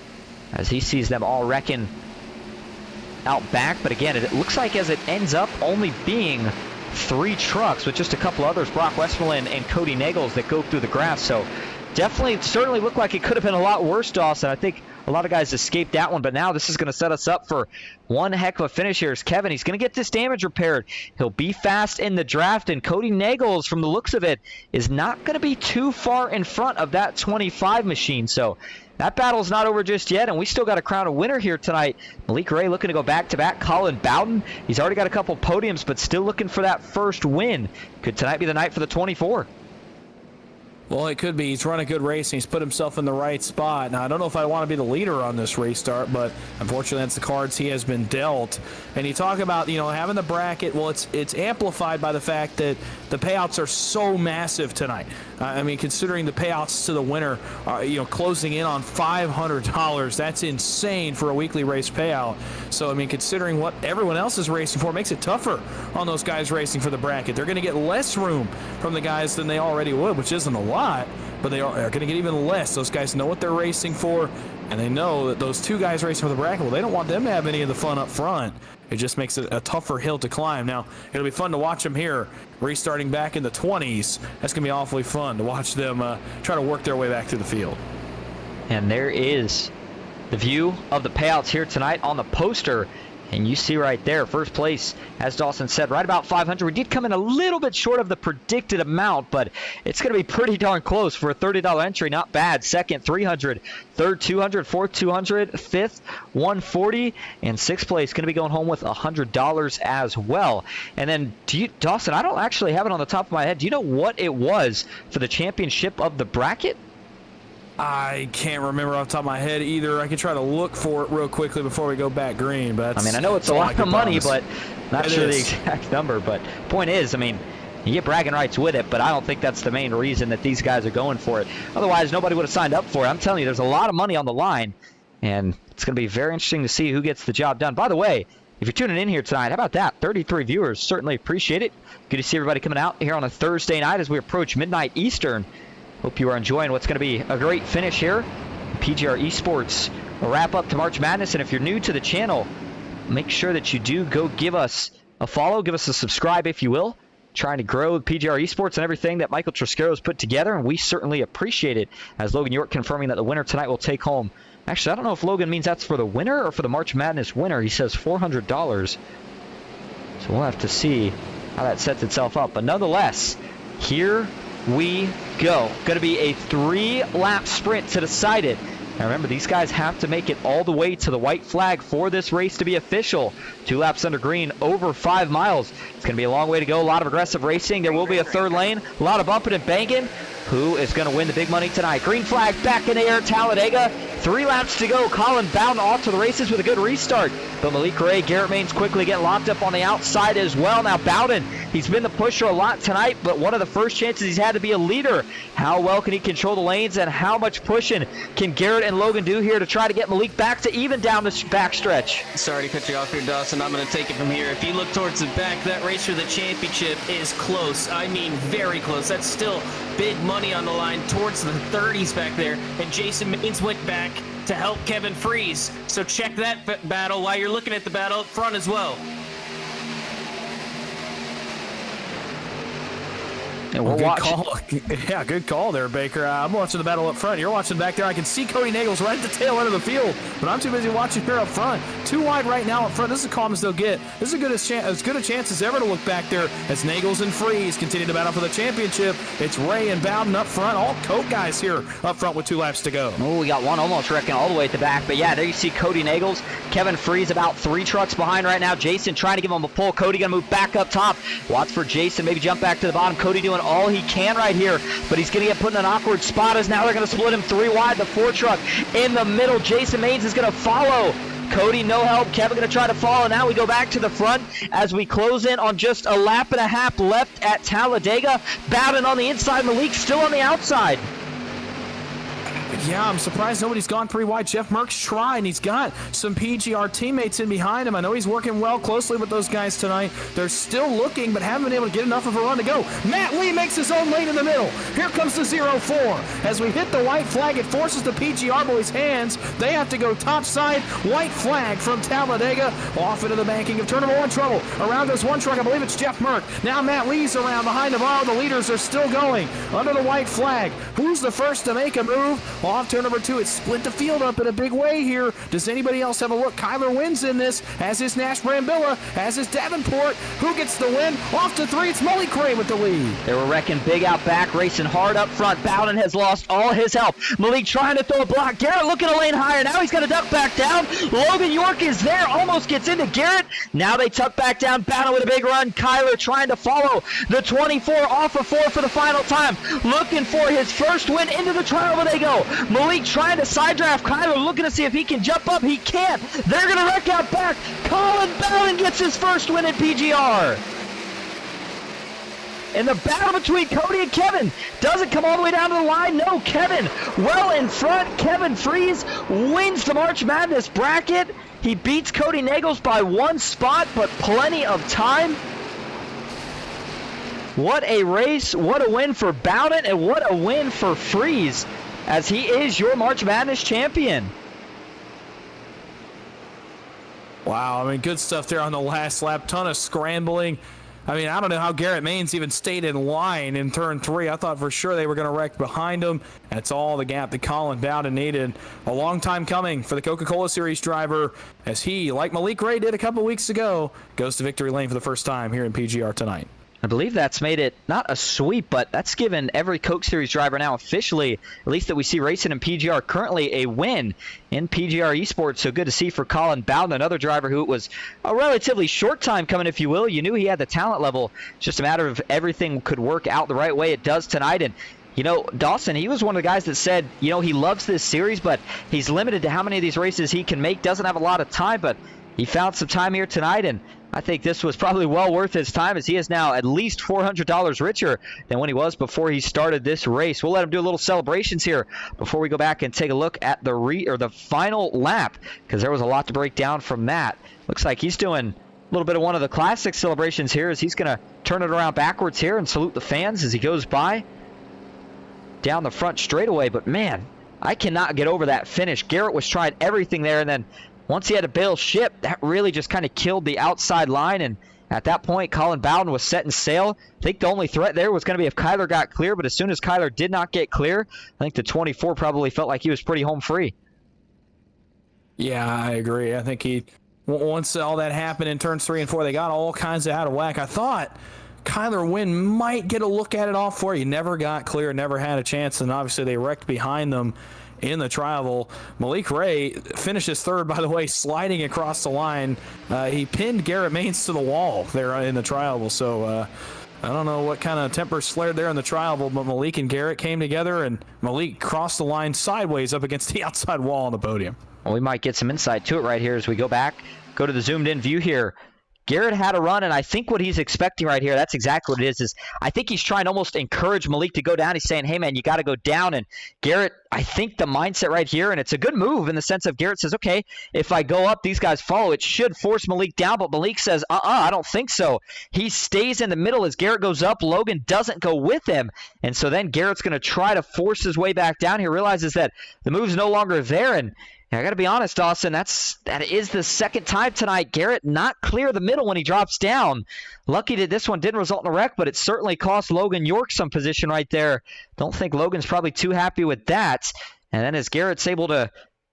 as he sees them all wrecking out back. But again, it looks like as it ends up only being 3 trucks with just a couple others, Brock Westmoreland and Cody Nagels, that go through the grass. So definitely, certainly looked like it could have been a lot worse, Dawson. I think a lot of guys escaped that one, but now this is going to set us up for one heck of a finish here. Is Kevin, he's going to get this damage repaired. He'll be fast in the draft, and Cody Nagels, from the looks of it, is not going to be too far in front of that 25 machine. So that battle's not over just yet, and we still got to crown a winner here tonight. Malik Ray looking to go back-to-back. Colin Bowden, he's already got a couple podiums, but still looking for that first win. Could tonight be the night for the 24? Well, it could be. He's run a good race, and he's put himself in the right spot. Now, I don't know if I want to be the leader on this restart, but unfortunately, that's the cards he has been dealt. And you talk about, having the bracket. Well, it's amplified by the fact that the payouts are so massive tonight. I mean, considering the payouts to the winner, closing in on $500, that's insane for a weekly race payout. So, I mean, considering what everyone else is racing for, it makes it tougher on those guys racing for the bracket. They're going to get less room from the guys than they already would, which isn't a lot, but they are going to get even less. Those guys know what they're racing for, and they know that those 2 guys racing for the bracket, well, they don't want them to have any of the fun up front. It just makes it a tougher hill to climb. Now, it'll be fun to watch them here restarting back in the 20s. That's going to be awfully fun to watch them try to work their way back through the field. And there is the view of the payouts here tonight on the poster. And you see right there, first place, as Dawson said, right about 500. We did come in a little bit short of the predicted amount, but it's going to be pretty darn close for a $30 entry. Not bad. Second, 300. Third, 200. Fourth, 200. Fifth, 140. And sixth place going to be going home with $100 as well. And then, Dawson, I don't actually have it on the top of my head. Do you know what it was for the championship of the bracket? I can't remember off the top of my head either. I can try to look for it real quickly before we go back green. But I know it's a lot of money, but not sure the exact number. But point is, you get bragging rights with it, but I don't think that's the main reason that these guys are going for it. Otherwise, nobody would have signed up for it. I'm telling you, there's a lot of money on the line, and it's going to be very interesting to see who gets the job done. By the way, if you're tuning in here tonight, how about that? 33 viewers. Certainly appreciate it. Good to see everybody coming out here on a Thursday night as we approach midnight Eastern. Hope you are enjoying what's going to be a great finish here. PGR eSports, a wrap up to March Madness. And if you're new to the channel, make sure that you do go give us a follow, give us a subscribe if you will. Trying to grow PGR eSports and everything that Michael Truscaro has put together, and we certainly appreciate it. As Logan York confirming that the winner tonight will take home. Actually, I don't know if Logan means that's for the winner or for the March Madness winner. He says $400. So we'll have to see how that sets itself up. But nonetheless, here we go. Going to be a 3-lap sprint to decide it. Now remember, these guys have to make it all the way to the white flag for this race to be official. 2 laps under green, over 5 miles. It's going to be a long way to go. A lot of aggressive racing. There will be a third lane. A lot of bumping and banging. Who is going to win the big money tonight? Green flag back in the air, Talladega. 3 laps to go. Colin Bowden off to the races with a good restart. But Malik Ray, Garrett Maines quickly getting locked up on the outside as well. Now Bowden, he's been the pusher a lot tonight, but one of the first chances he's had to be a leader. How well can he control the lanes, and how much pushing can Garrett and Logan do here to try to get Malik back to even down the backstretch? Sorry to cut you off here, Dawson. I'm going to take it from here. If you look towards the back, that race for the championship is close. I mean, very close. That's still big money on the line towards the 30s back there. And Jason Maines went back to help Kevin Freeze. So check that battle while you're looking at the battle up front as well. And we're good call. Yeah, good call there, Baker. I'm watching the battle up front. You're watching back there. I can see Cody Nagels right at the tail end of the field, but I'm too busy watching here up front. Too wide right now up front. This is as calm as they'll get. This is as good a chance as ever to look back there as Nagels and Freeze continue to battle for the championship. It's Ray and Bowden up front. All Coke guys here up front with 2 laps to go. Oh, we got one almost wrecking all the way at the back. But yeah, there you see Cody Nagels. Kevin Freeze about 3 trucks behind right now. Jason trying to give him a pull. Cody going to move back up top. Watch for Jason. Maybe jump back to the bottom. Cody doing all he can right here, but he's going to get put in an awkward spot as now they're going to split him 3 wide. The 4 truck in the middle. Jason Maines is going to follow. Cody, no help. Kevin going to try to follow. Now we go back to the front as we close in on just a lap and a half left at Talladega. Bowden on the inside. Malik still on the outside. Yeah, I'm surprised nobody's gone 3 wide. Jeff Merckx tried, and he's got some PGR teammates in behind him. I know he's working well closely with those guys tonight. They're still looking, but haven't been able to get enough of a run to go. Matt Lee makes his own lane in the middle. Here comes the 0-4. As we hit the white flag, it forces the PGR boys' hands. They have to go topside. White flag from Talladega. Off into the banking of turn number 1 trouble. Around goes one truck. I believe it's Jeff Merck. Now Matt Lee's around behind Navarro. The leaders are still going. Under the white flag. Who's the first to make a move? Off turn number 2, it's split the field up in a big way here. Does anybody else have a look? Kyler wins in this, as is Nash Brambilla, as is Davenport. Who gets the win? Off to 3, it's Malik Ray with the lead. They were wrecking big out back, racing hard up front. Bowden has lost all his help. Malik trying to throw a block. Garrett looking a lane higher. Now he's going to duck back down. Logan York is there, almost gets into Garrett. Now they tuck back down. Bowden with a big run. Kyler trying to follow the 24 off of 4 for the final time. Looking for his first win into the trial, but they go. Malik trying to side draft Kyler, looking to see if he can jump up. He can't. They're going to wreck out back. Colin Bowden gets his first win at PGR. And the battle between Cody and Kevin doesn't come all the way down to the line. No, Kevin well in front. Kevin Freeze wins the March Madness bracket. He beats Cody Nagels by 1 spot, but plenty of time. What a race, what a win for Bowden, and what a win for Freeze, as he is your March Madness champion. Wow, I mean, good stuff there on the last lap. Ton of scrambling. I mean, I don't know how Garrett Maines even stayed in line in turn 3. I thought for sure they were going to wreck behind him. That's all the gap that Colin Bowden needed. A long time coming for the Coca-Cola Series driver, as he, like Malik Ray did a couple weeks ago, goes to victory lane for the first time here in PGR tonight. I believe that's made it not a sweep, but that's given every Coke Series driver now officially, at least that we see racing in PGR, currently a win in PGR eSports. So good to see for Colin Bowden, another driver who it was a relatively short time coming, if you will. You knew he had the talent level. It's just a matter of everything could work out the right way it does tonight. And you know, Dawson, he was one of the guys that said, you know, he loves this series, but he's limited to how many of these races he can make. Doesn't have a lot of time, but he found some time here tonight, and I think this was probably well worth his time, as he is now at least $400 richer than when he was before he started this race. We'll let him do a little celebrations here before we go back and take a look at the final lap, because there was a lot to break down from that. Looks like he's doing a little bit of one of the classic celebrations here, as he's going to turn it around backwards here and salute the fans as he goes by down the front straightaway. But man, I cannot get over that finish. Garrett was trying everything there, and then once he had to bail ship, that really just kind of killed the outside line. And at that point, Colin Bowden was setting sail. I think the only threat there was going to be if Kyler got clear, but as soon as Kyler did not get clear, I think the 24 probably felt like he was pretty home free. Yeah, I agree. I think once all that happened in turns 3 and 4, they got all kinds of out of whack. I thought Kyler Wynn might get a look at it all for you. Never got clear, never had a chance, and obviously they wrecked behind them in the trial. Malik Ray finishes third, by the way, sliding across the line. He pinned Garrett Maines to the wall there in the trial. So I don't know what kind of tempers flared there in the trial, but Malik and Garrett came together, and Malik crossed the line sideways up against the outside wall on the podium. Well, we might get some insight to it right here as we go back, go to the zoomed in view here. Garrett had a run, and I think what he's expecting right here, that's exactly what it is I think he's trying to almost encourage Malik to go down. He's saying, hey, man, you got to go down. And Garrett, I think the mindset right here, and it's a good move in the sense of Garrett says, okay, if I go up, these guys follow. It should force Malik down, but Malik says, I don't think so. He stays in the middle as Garrett goes up. Logan doesn't go with him, and so then Garrett's going to try to force his way back down. He realizes that the move's no longer there, and I got to be honest, Dawson, that is the second time tonight. Garrett not clear the middle when he drops down. Lucky that this one didn't result in a wreck, but it certainly cost Logan York some position right there. Don't think Logan's probably too happy with that. And then as Garrett's able to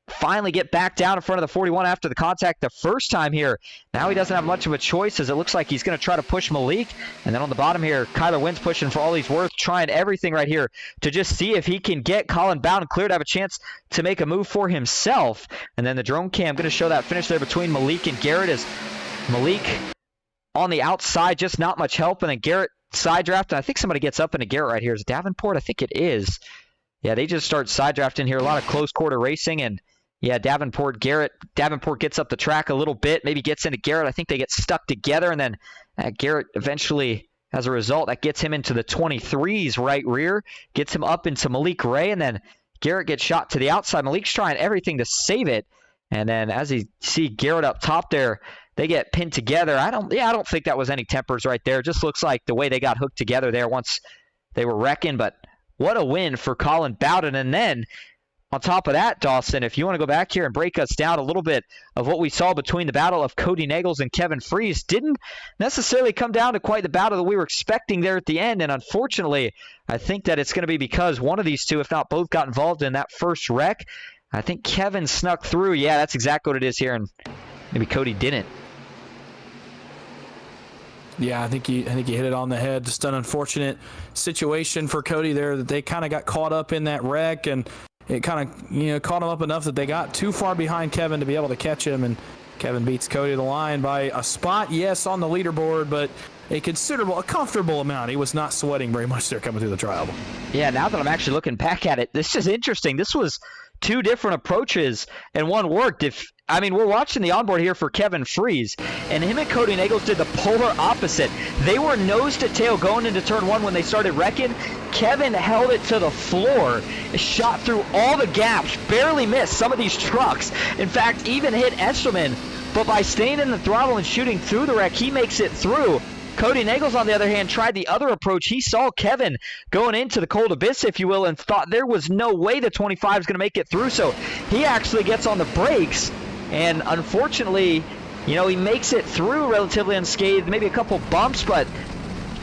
finally get back down in front of the 41 after the contact the first time here, now he doesn't have much of a choice, as it looks like he's going to try to push Malik. And then on the bottom here, Kyler Wynn's pushing for all he's worth, trying everything right here to just see if he can get Colin Bowden clear to have a chance to make a move for himself. And then the drone cam going to show that finish there between Malik and Garrett, as Malik on the outside, just not much help, and then Garrett side draft. And I think somebody gets up into Garrett right here. Is it Davenport? I think it is. Yeah, they just start side drafting here. A lot of close quarter racing, and yeah, Davenport gets up the track a little bit, maybe gets into Garrett. I think they get stuck together, and then Garrett eventually, as a result, that gets him into the 23's right rear, gets him up into Malik Ray, and then Garrett gets shot to the outside. Malik's trying everything to save it. And then as you see Garrett up top there, they get pinned together. I don't think that was any tempers right there. It just looks like the way they got hooked together there once they were wrecking. But what a win for Colin Bowden. And then on top of that, Dawson, if you want to go back here and break us down a little bit of what we saw between the battle of Cody Nagels and Kevin Freeze, didn't necessarily come down to quite the battle that we were expecting there at the end. And unfortunately, I think that it's going to be because one of these two, if not both, got involved in that first wreck. I think Kevin snuck through. Yeah, that's exactly what it is here, and maybe Cody didn't. Yeah, I think he hit it on the head. Just an unfortunate situation for Cody there that they kind of got caught up in that wreck, and it kind of caught him up enough that they got too far behind Kevin to be able to catch him, and Kevin beats Cody to the line by a spot, yes, on the leaderboard, but a comfortable amount. He was not sweating very much there coming through the trial. Yeah, now that I'm actually looking back at it, this is interesting. This was two different approaches, and one worked. We're watching the onboard here for Kevin Freeze, and him and Cody Nagels did the polar opposite. They were nose to tail going into turn one when they started wrecking. Kevin held it to the floor, shot through all the gaps, barely missed some of these trucks. In fact, even hit Eshelman, but by staying in the throttle and shooting through the wreck, he makes it through. Cody Nagels, on the other hand, tried the other approach. He saw Kevin going into the cold abyss, if you will, and thought there was no way the 25 is going to make it through. So he actually gets on the brakes, and unfortunately, he makes it through relatively unscathed, maybe a couple bumps, but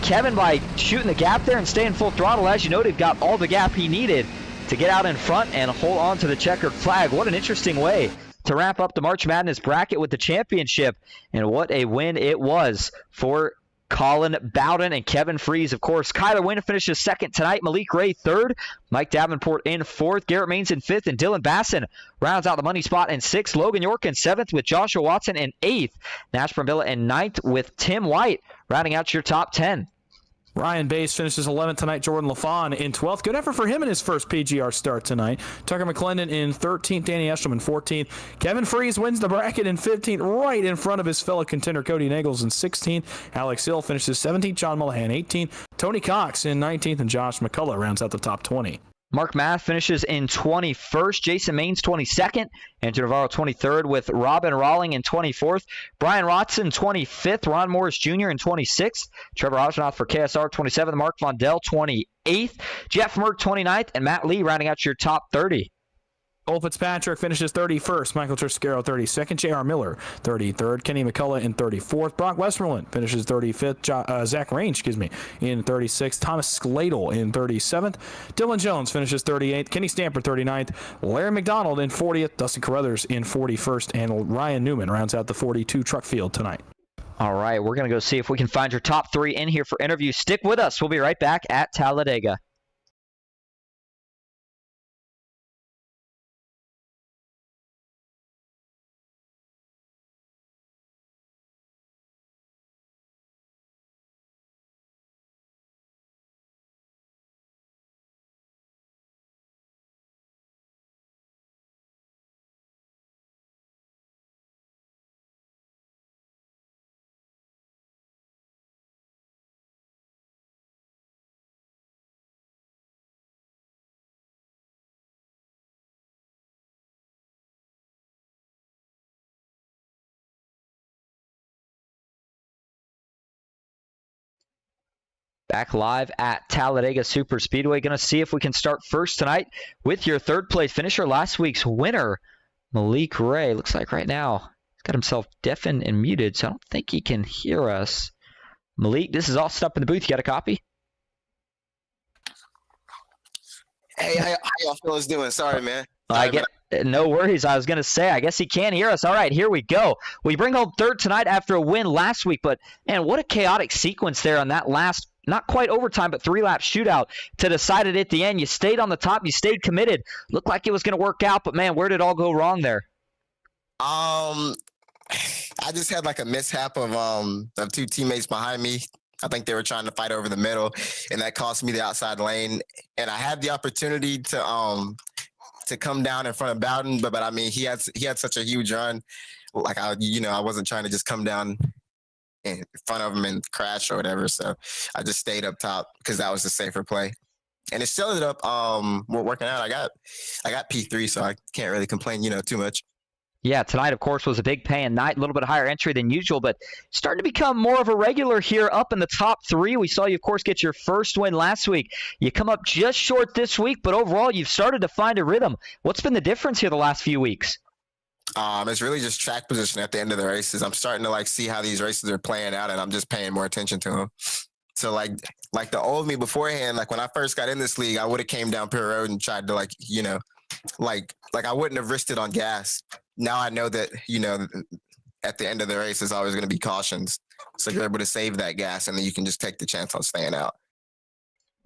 Kevin, by shooting the gap there and staying full throttle, as you noted, got all the gap he needed to get out in front and hold on to the checkered flag. What an interesting way to wrap up the March Madness bracket with the championship, and what a win it was for Colin Bowden and Kevin Freeze. Of course, Kyler Wynn finishes second tonight. Malik Ray third. Mike Davenport in fourth. Garrett Maines in fifth. And Dylan Basson rounds out the money spot in sixth. Logan York in seventh with Joshua Watson in eighth. Nash Brambilla in ninth with Tim White rounding out your top 10. Ryan Bass finishes 11th tonight. Jordan LaFawn in 12th. Good effort for him in his first PGR start tonight. Tucker McClendon in 13th. Danny Eshelman 14th. Kevin Freeze wins the bracket in 15th, right in front of his fellow contender Cody Nagels in 16th. Alex Hill finishes 17th. John Mullahan 18th. Tony Cox in 19th. And Josh McCullough rounds out the top 20. Mark Math finishes in 21st. Jason Maines 22nd. Andrew Navarro 23rd with Robin Rawling in 24th. Brian Rotson 25th. Ron Morris Jr. in 26th. Trevor Osnoth for KSR 27th. Mark Vondell 28th. Jeff Merck 29th. And Matt Lee rounding out your top 30. Cole Fitzpatrick finishes 31st. Michael Triscaro 32nd. J.R. Miller 33rd. Kenny McCullough in 34th. Brock Westerland finishes 35th. Zach Range, in 36th. Thomas Skladel in 37th. Dylan Jones finishes 38th. Kenny Stamper 39th. Larry McDonald in 40th. Dustin Carruthers in 41st. And Ryan Newman rounds out the 42 truck field tonight. All right, we're going to go see if we can find your top three in here for interviews. Stick with us. We'll be right back at Talladega. Back live at Talladega Superspeedway. Going to see if we can start first tonight with your third place finisher, last week's winner, Malik Ray. Looks like right now he's got himself deafened and muted, so I don't think he can hear us. Malik, this is all set up in the booth. You got a copy? Hey, how y'all fellas doing? Sorry, man. No worries. I was going to say, I guess he can hear us. All right, here we go. We bring home third tonight after a win last week, but man, what a chaotic sequence there on that last, not quite overtime, but 3-lap shootout to decide it at the end. You stayed on the top. You stayed committed. Looked like it was going to work out, but man, where did it all go wrong there? I just had like a mishap of two teammates behind me. I think they were trying to fight over the middle, and that cost me the outside lane. And I had the opportunity to come down in front of Bowden, but I mean, he had such a huge run. Like I wasn't trying to just come down in front of him and crash or whatever. So I just stayed up top because that was the safer play. and it still ended up working out. I got P3, so I can't really complain, too much. Yeah, tonight, of course, was a big paying night, a little bit higher entry than usual, but starting to become more of a regular here up in the top three. We saw you, of course, get your first win last week. You come up just short this week, but overall, you've started to find a rhythm. What's been the difference here the last few weeks? It's really just track position at the end of the races. I'm starting to see how these races are playing out, and I'm just paying more attention to them. So like the old me beforehand, when I first got in this league, I would have came down pit road and tried to I wouldn't have risked it on gas. Now I know that, at the end of the race, there's always going to be cautions. So you're able to save that gas, and then you can just take the chance on staying out.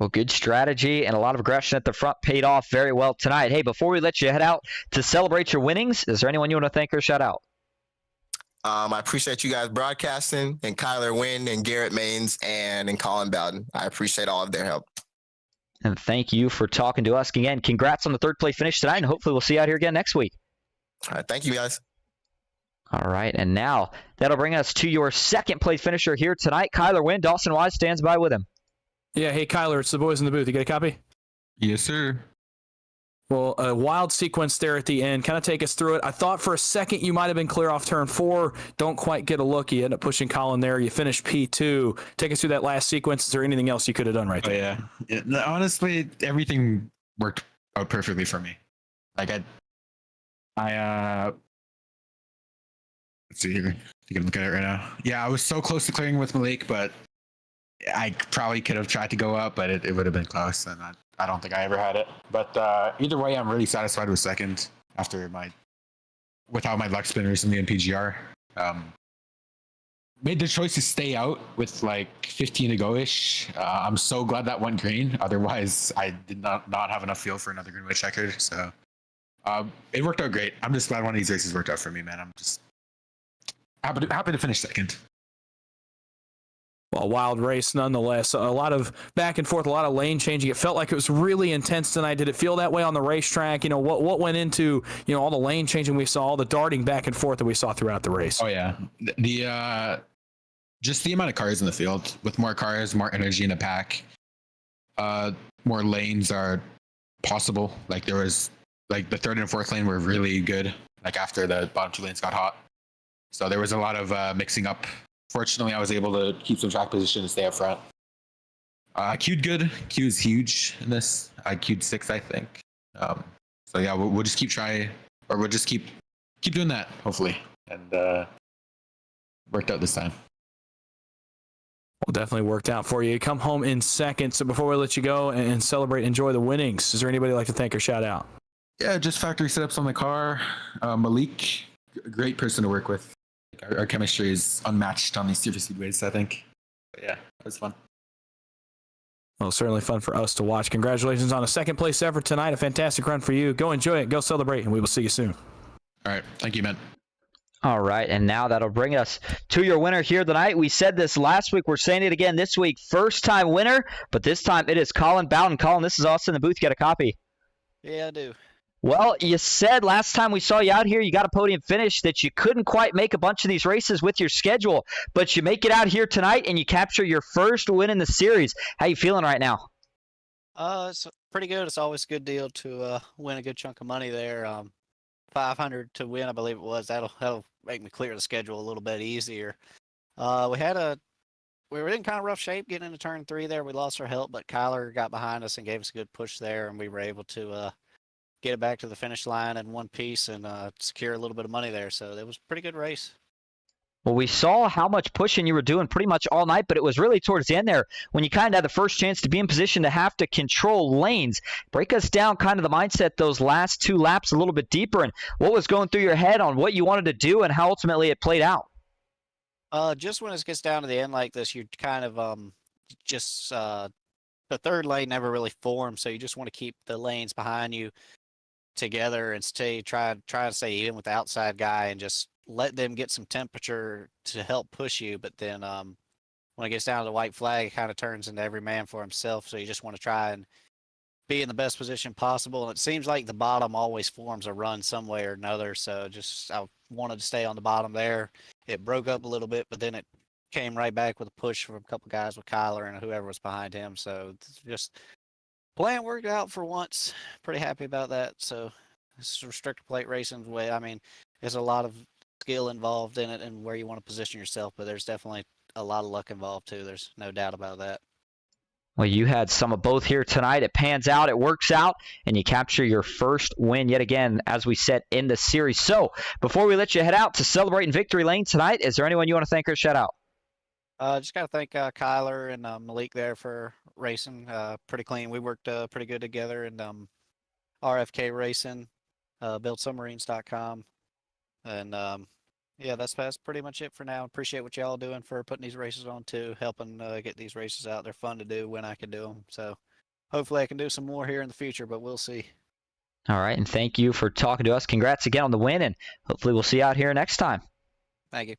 Well, good strategy and a lot of aggression at the front paid off very well tonight. Hey, before we let you head out to celebrate your winnings, is there anyone you want to thank or shout out? I appreciate you guys broadcasting, and Kyler Wynn and Garrett Maines and Colin Bowden. I appreciate all of their help. And thank you for talking to us again. Congrats on the third place finish tonight, and hopefully we'll see you out here again next week. All right, thank you, guys. All right, and now that'll bring us to your second place finisher here tonight. Kyler Wynn, Dawson Wise stands by with him. Yeah, hey, Kyler, it's the boys in the booth. You get a copy? Yes, sir. Well, a wild sequence there at the end. Kind of take us through it. I thought for a second you might have been clear off turn 4. Don't quite get a look. You end up pushing Colin there. You finish P2. Take us through that last sequence. Is there anything else you could have done right there? Yeah. Honestly, everything worked out perfectly for me. I let's see here. You can look at it right now. Yeah, I was so close to clearing with Malik, but I probably could have tried to go up, but it would have been close, and I don't think I ever had it. But either way, I'm really satisfied with second after with how my luck's been recently in PGR. Made the choice to stay out with 15 to go-ish. I'm so glad that went green. Otherwise, I did not have enough fuel for another green white checkered. So it worked out great. I'm just glad one of these races worked out for me, man. I'm just happy to finish second. Well, a wild race nonetheless. A lot of back and forth, a lot of lane changing. It felt like it was really intense tonight. Did it feel that way on the racetrack? What went into all the lane changing we saw, all the darting back and forth that we saw throughout the race? Oh yeah, just the amount of cars in the field. With more cars, more energy in the pack, more lanes are possible. There was the third and fourth lane were really good. After the bottom two lanes got hot, so there was a lot of mixing up. Fortunately, I was able to keep some track position and stay up front. Q'd good. Q is huge in this. I Q'd 6th, I think. So yeah, we'll just keep trying, or we'll just keep doing that, hopefully. And worked out this time. Well, definitely worked out for you. You come home in second. So before we let you go and celebrate, enjoy the winnings, is there anybody you'd like to thank or shout out? Yeah, just factory setups on the car. Malik, great person to work with. Our chemistry is unmatched on these superspeedways, I think. But yeah, it was fun. Well, certainly fun for us to watch. Congratulations on a second place effort tonight. A fantastic run for you. Go enjoy it. Go celebrate, and we will see you soon. All right. Thank you, man. All right, and now that'll bring us to your winner here tonight. We said this last week. We're saying it again this week. First-time winner, but this time it is Colin Bowden. Colin, this is Austin in the booth. Get a copy. Yeah, I do. Well, you said last time we saw you out here, you got a podium finish, that you couldn't quite make a bunch of these races with your schedule, but you make it out here tonight and you capture your first win in the series. How you feeling right now? It's pretty good. It's always a good deal to win a good chunk of money there. 500 to win, I believe it was. That'll make me clear the schedule a little bit easier. We were in kind of rough shape getting into turn 3 there. We lost our help, but Kyler got behind us and gave us a good push there, and we were able to get it back to the finish line in one piece and secure a little bit of money there. So it was a pretty good race. Well, we saw how much pushing you were doing pretty much all night, but it was really towards the end there when you kind of had the first chance to be in position to have to control lanes. Break us down kind of the mindset those last 2 laps a little bit deeper, and what was going through your head on what you wanted to do and how ultimately it played out. Just when it gets down to the end like this, you're kind of the third lane never really forms, so you just want to keep the lanes behind you together and try to stay even with the outside guy and just let them get some temperature to help push you. But then when it gets down to the white flag, it kind of turns into every man for himself. So you just want to try and be in the best position possible. And it seems like the bottom always forms a run some way or another. So I wanted to stay on the bottom there. It broke up a little bit, but then it came right back with a push from a couple guys with Kyler and whoever was behind him. So just Plan worked out for once. Pretty happy about that. So this is restrictor plate racing way. I mean, there's a lot of skill involved in it and where you want to position yourself, but there's definitely a lot of luck involved too. There's no doubt about that. Well, you had some of both here tonight. It pans out, it works out, and you capture your first win yet again, as we said, in the series. So before we let you head out to celebrate in victory lane tonight, is there anyone you want to thank or shout out? Just got to thank Kyler and Malik there for racing. Pretty clean. We worked pretty good together. And RFK Racing, buildsubmarines.com. And yeah, that's pretty much it for now. Appreciate what y'all doing for putting these races on too, helping get these races out. They're fun to do when I can do them. So hopefully I can do some more here in the future, but we'll see. All right, and thank you for talking to us. Congrats again on the win, and hopefully we'll see you out here next time. Thank you.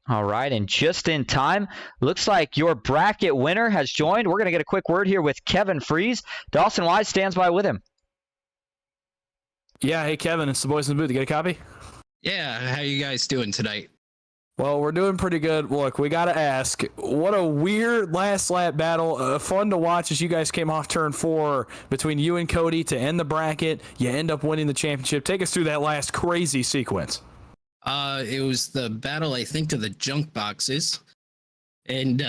All right, and just in time, looks like your bracket winner has joined. We're going to get a quick word here with Kevin Fries. Dawson Wise stands by with him. Yeah, hey Kevin, it's the boys in the booth. You get a copy? Yeah, how you guys doing tonight? Well, we're doing pretty good. Look, we got to ask, what a weird last lap battle. Fun to watch as you guys came off turn 4 between you and Cody to end the bracket. You end up winning the championship. Take us through that last crazy sequence. It was the battle, I think, of the junk boxes. And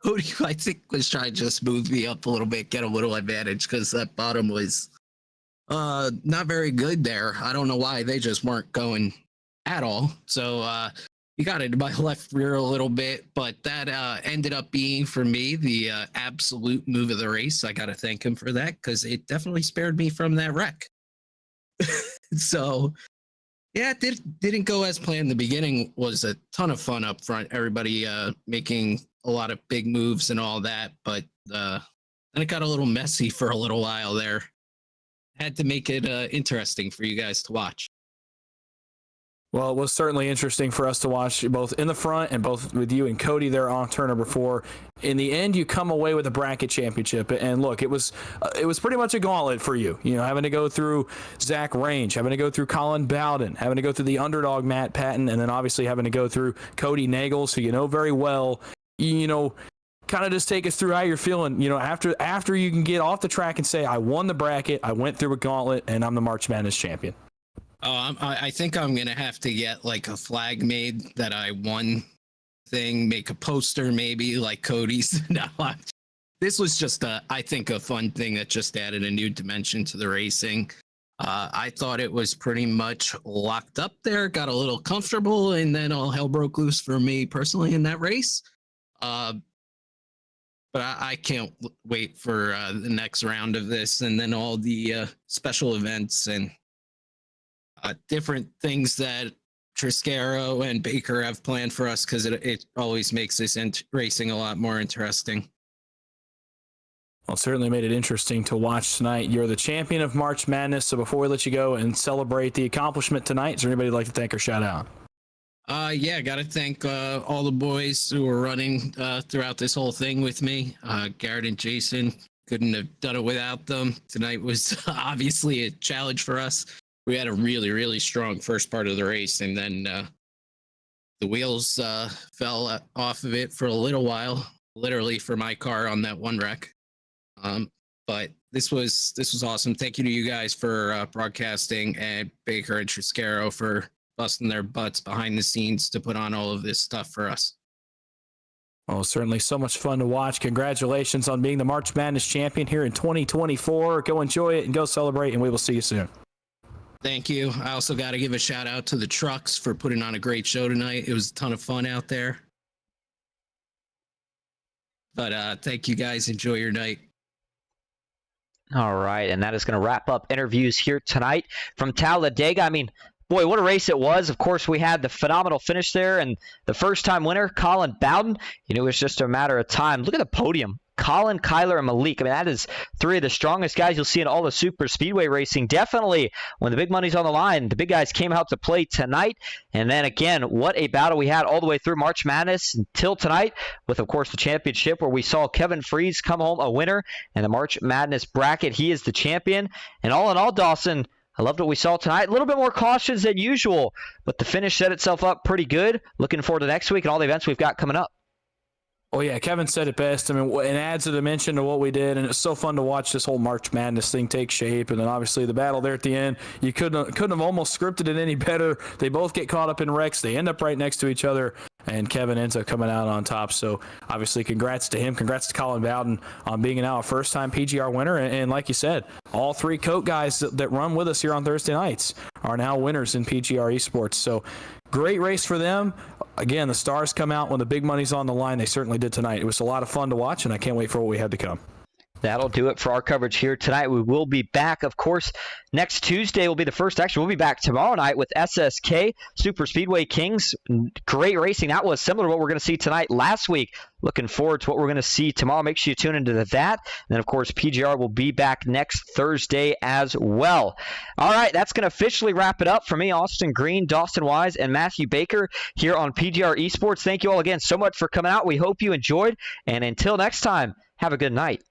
Cody, I think, was trying to just move me up a little bit, get a little advantage, because that bottom was not very good there. I don't know why. They just weren't going at all. So he got into my left rear a little bit, but that ended up being, for me, the absolute move of the race. I got to thank him for that, because it definitely spared me from that wreck. So... yeah, it didn't go as planned. The beginning was a ton of fun up front. Everybody making a lot of big moves and all that, but then it got a little messy for a little while there. Had to make it interesting for you guys to watch. Well, it was certainly interesting for us to watch both in the front and both with you and Cody there on turn number 4. In the end, you come away with a bracket championship. And look, it was pretty much a gauntlet for you. You know, having to go through Zach Range, having to go through Colin Bowden, having to go through the underdog Matt Patton, and then obviously having to go through Cody Nagels, who you know very well. You know, kind of just take us through how you're feeling. You know, after you can get off the track and say, I won the bracket, I went through a gauntlet, and I'm the March Madness champion. Oh, I think I'm going to have to get like a flag made that I won thing, make a poster maybe like Cody's. No, this was just, I think, a fun thing that just added a new dimension to the racing. I thought it was pretty much locked up there, got a little comfortable, and then all hell broke loose for me personally in that race. But I can't wait for the next round of this, and then all the special events and different things that Triscaro and Baker have planned for us, because it always makes this racing a lot more interesting. Well, it certainly made it interesting to watch tonight. You're the champion of March Madness, so before we let you go and celebrate the accomplishment tonight, is there anybody you'd like to thank or shout out? Yeah, got to thank all the boys who were running throughout this whole thing with me. Garrett and Jason, couldn't have done it without them. Tonight was obviously a challenge for us. We had a really, really strong first part of the race, and then the wheels fell off of it for a little while, literally for my car on that one wreck. But this was awesome. Thank you to you guys for broadcasting, and Baker and Triscaro for busting their butts behind the scenes to put on all of this stuff for us. Oh, certainly so much fun to watch. Congratulations on being the March Madness champion here in 2024. Go enjoy it and go celebrate, and we will see you soon. Thank you. I also got to give a shout out to the trucks for putting on a great show tonight. It was a ton of fun out there. But thank you guys. Enjoy your night. All right, and that is going to wrap up interviews here tonight from Talladega. I mean, boy, what a race it was. Of course, we had the phenomenal finish there, and the first-time winner, Colin Bowden. You know, it was just a matter of time. Look at the podium. Colin, Kyler, and Malik. I mean, that is 3 of the strongest guys you'll see in all the super speedway racing. Definitely, when the big money's on the line, the big guys came out to play tonight. And then again, what a battle we had all the way through March Madness until tonight with, of course, the championship where we saw Kevin Fries come home a winner in the March Madness bracket. He is the champion. And all in all, Dawson, I loved what we saw tonight. A little bit more cautions than usual, but the finish set itself up pretty good. Looking forward to next week and all the events we've got coming up. Oh, yeah, Kevin said it best. I mean, it adds a dimension to what we did, and it's so fun to watch this whole March Madness thing take shape. And then obviously the battle there at the end, you couldn't have almost scripted it any better. They both get caught up in wrecks. They end up right next to each other, and Kevin ends up coming out on top. So obviously congrats to him. Congrats to Colin Bowden on being now a first-time PGR winner. And like you said, all three Coat guys that run with us here on Thursday nights are now winners in PGR eSports. So great race for them. Again, the stars come out when the big money's on the line. They certainly did tonight. It was a lot of fun to watch, and I can't wait for what we had to come. That'll do it for our coverage here tonight. We will be back, of course, next Tuesday will be the first. Actually, we'll be back tomorrow night with SSK Superspeedway Kings. Great racing. That was similar to what we're going to see tonight last week. Looking forward to what we're going to see tomorrow. Make sure you tune into that. And then, of course, PGR will be back next Thursday as well. All right, that's going to officially wrap it up for me, Austin Green, Dawson Wise, and Matthew Baker here on PGR Esports. Thank you all again so much for coming out. We hope you enjoyed. And until next time, have a good night.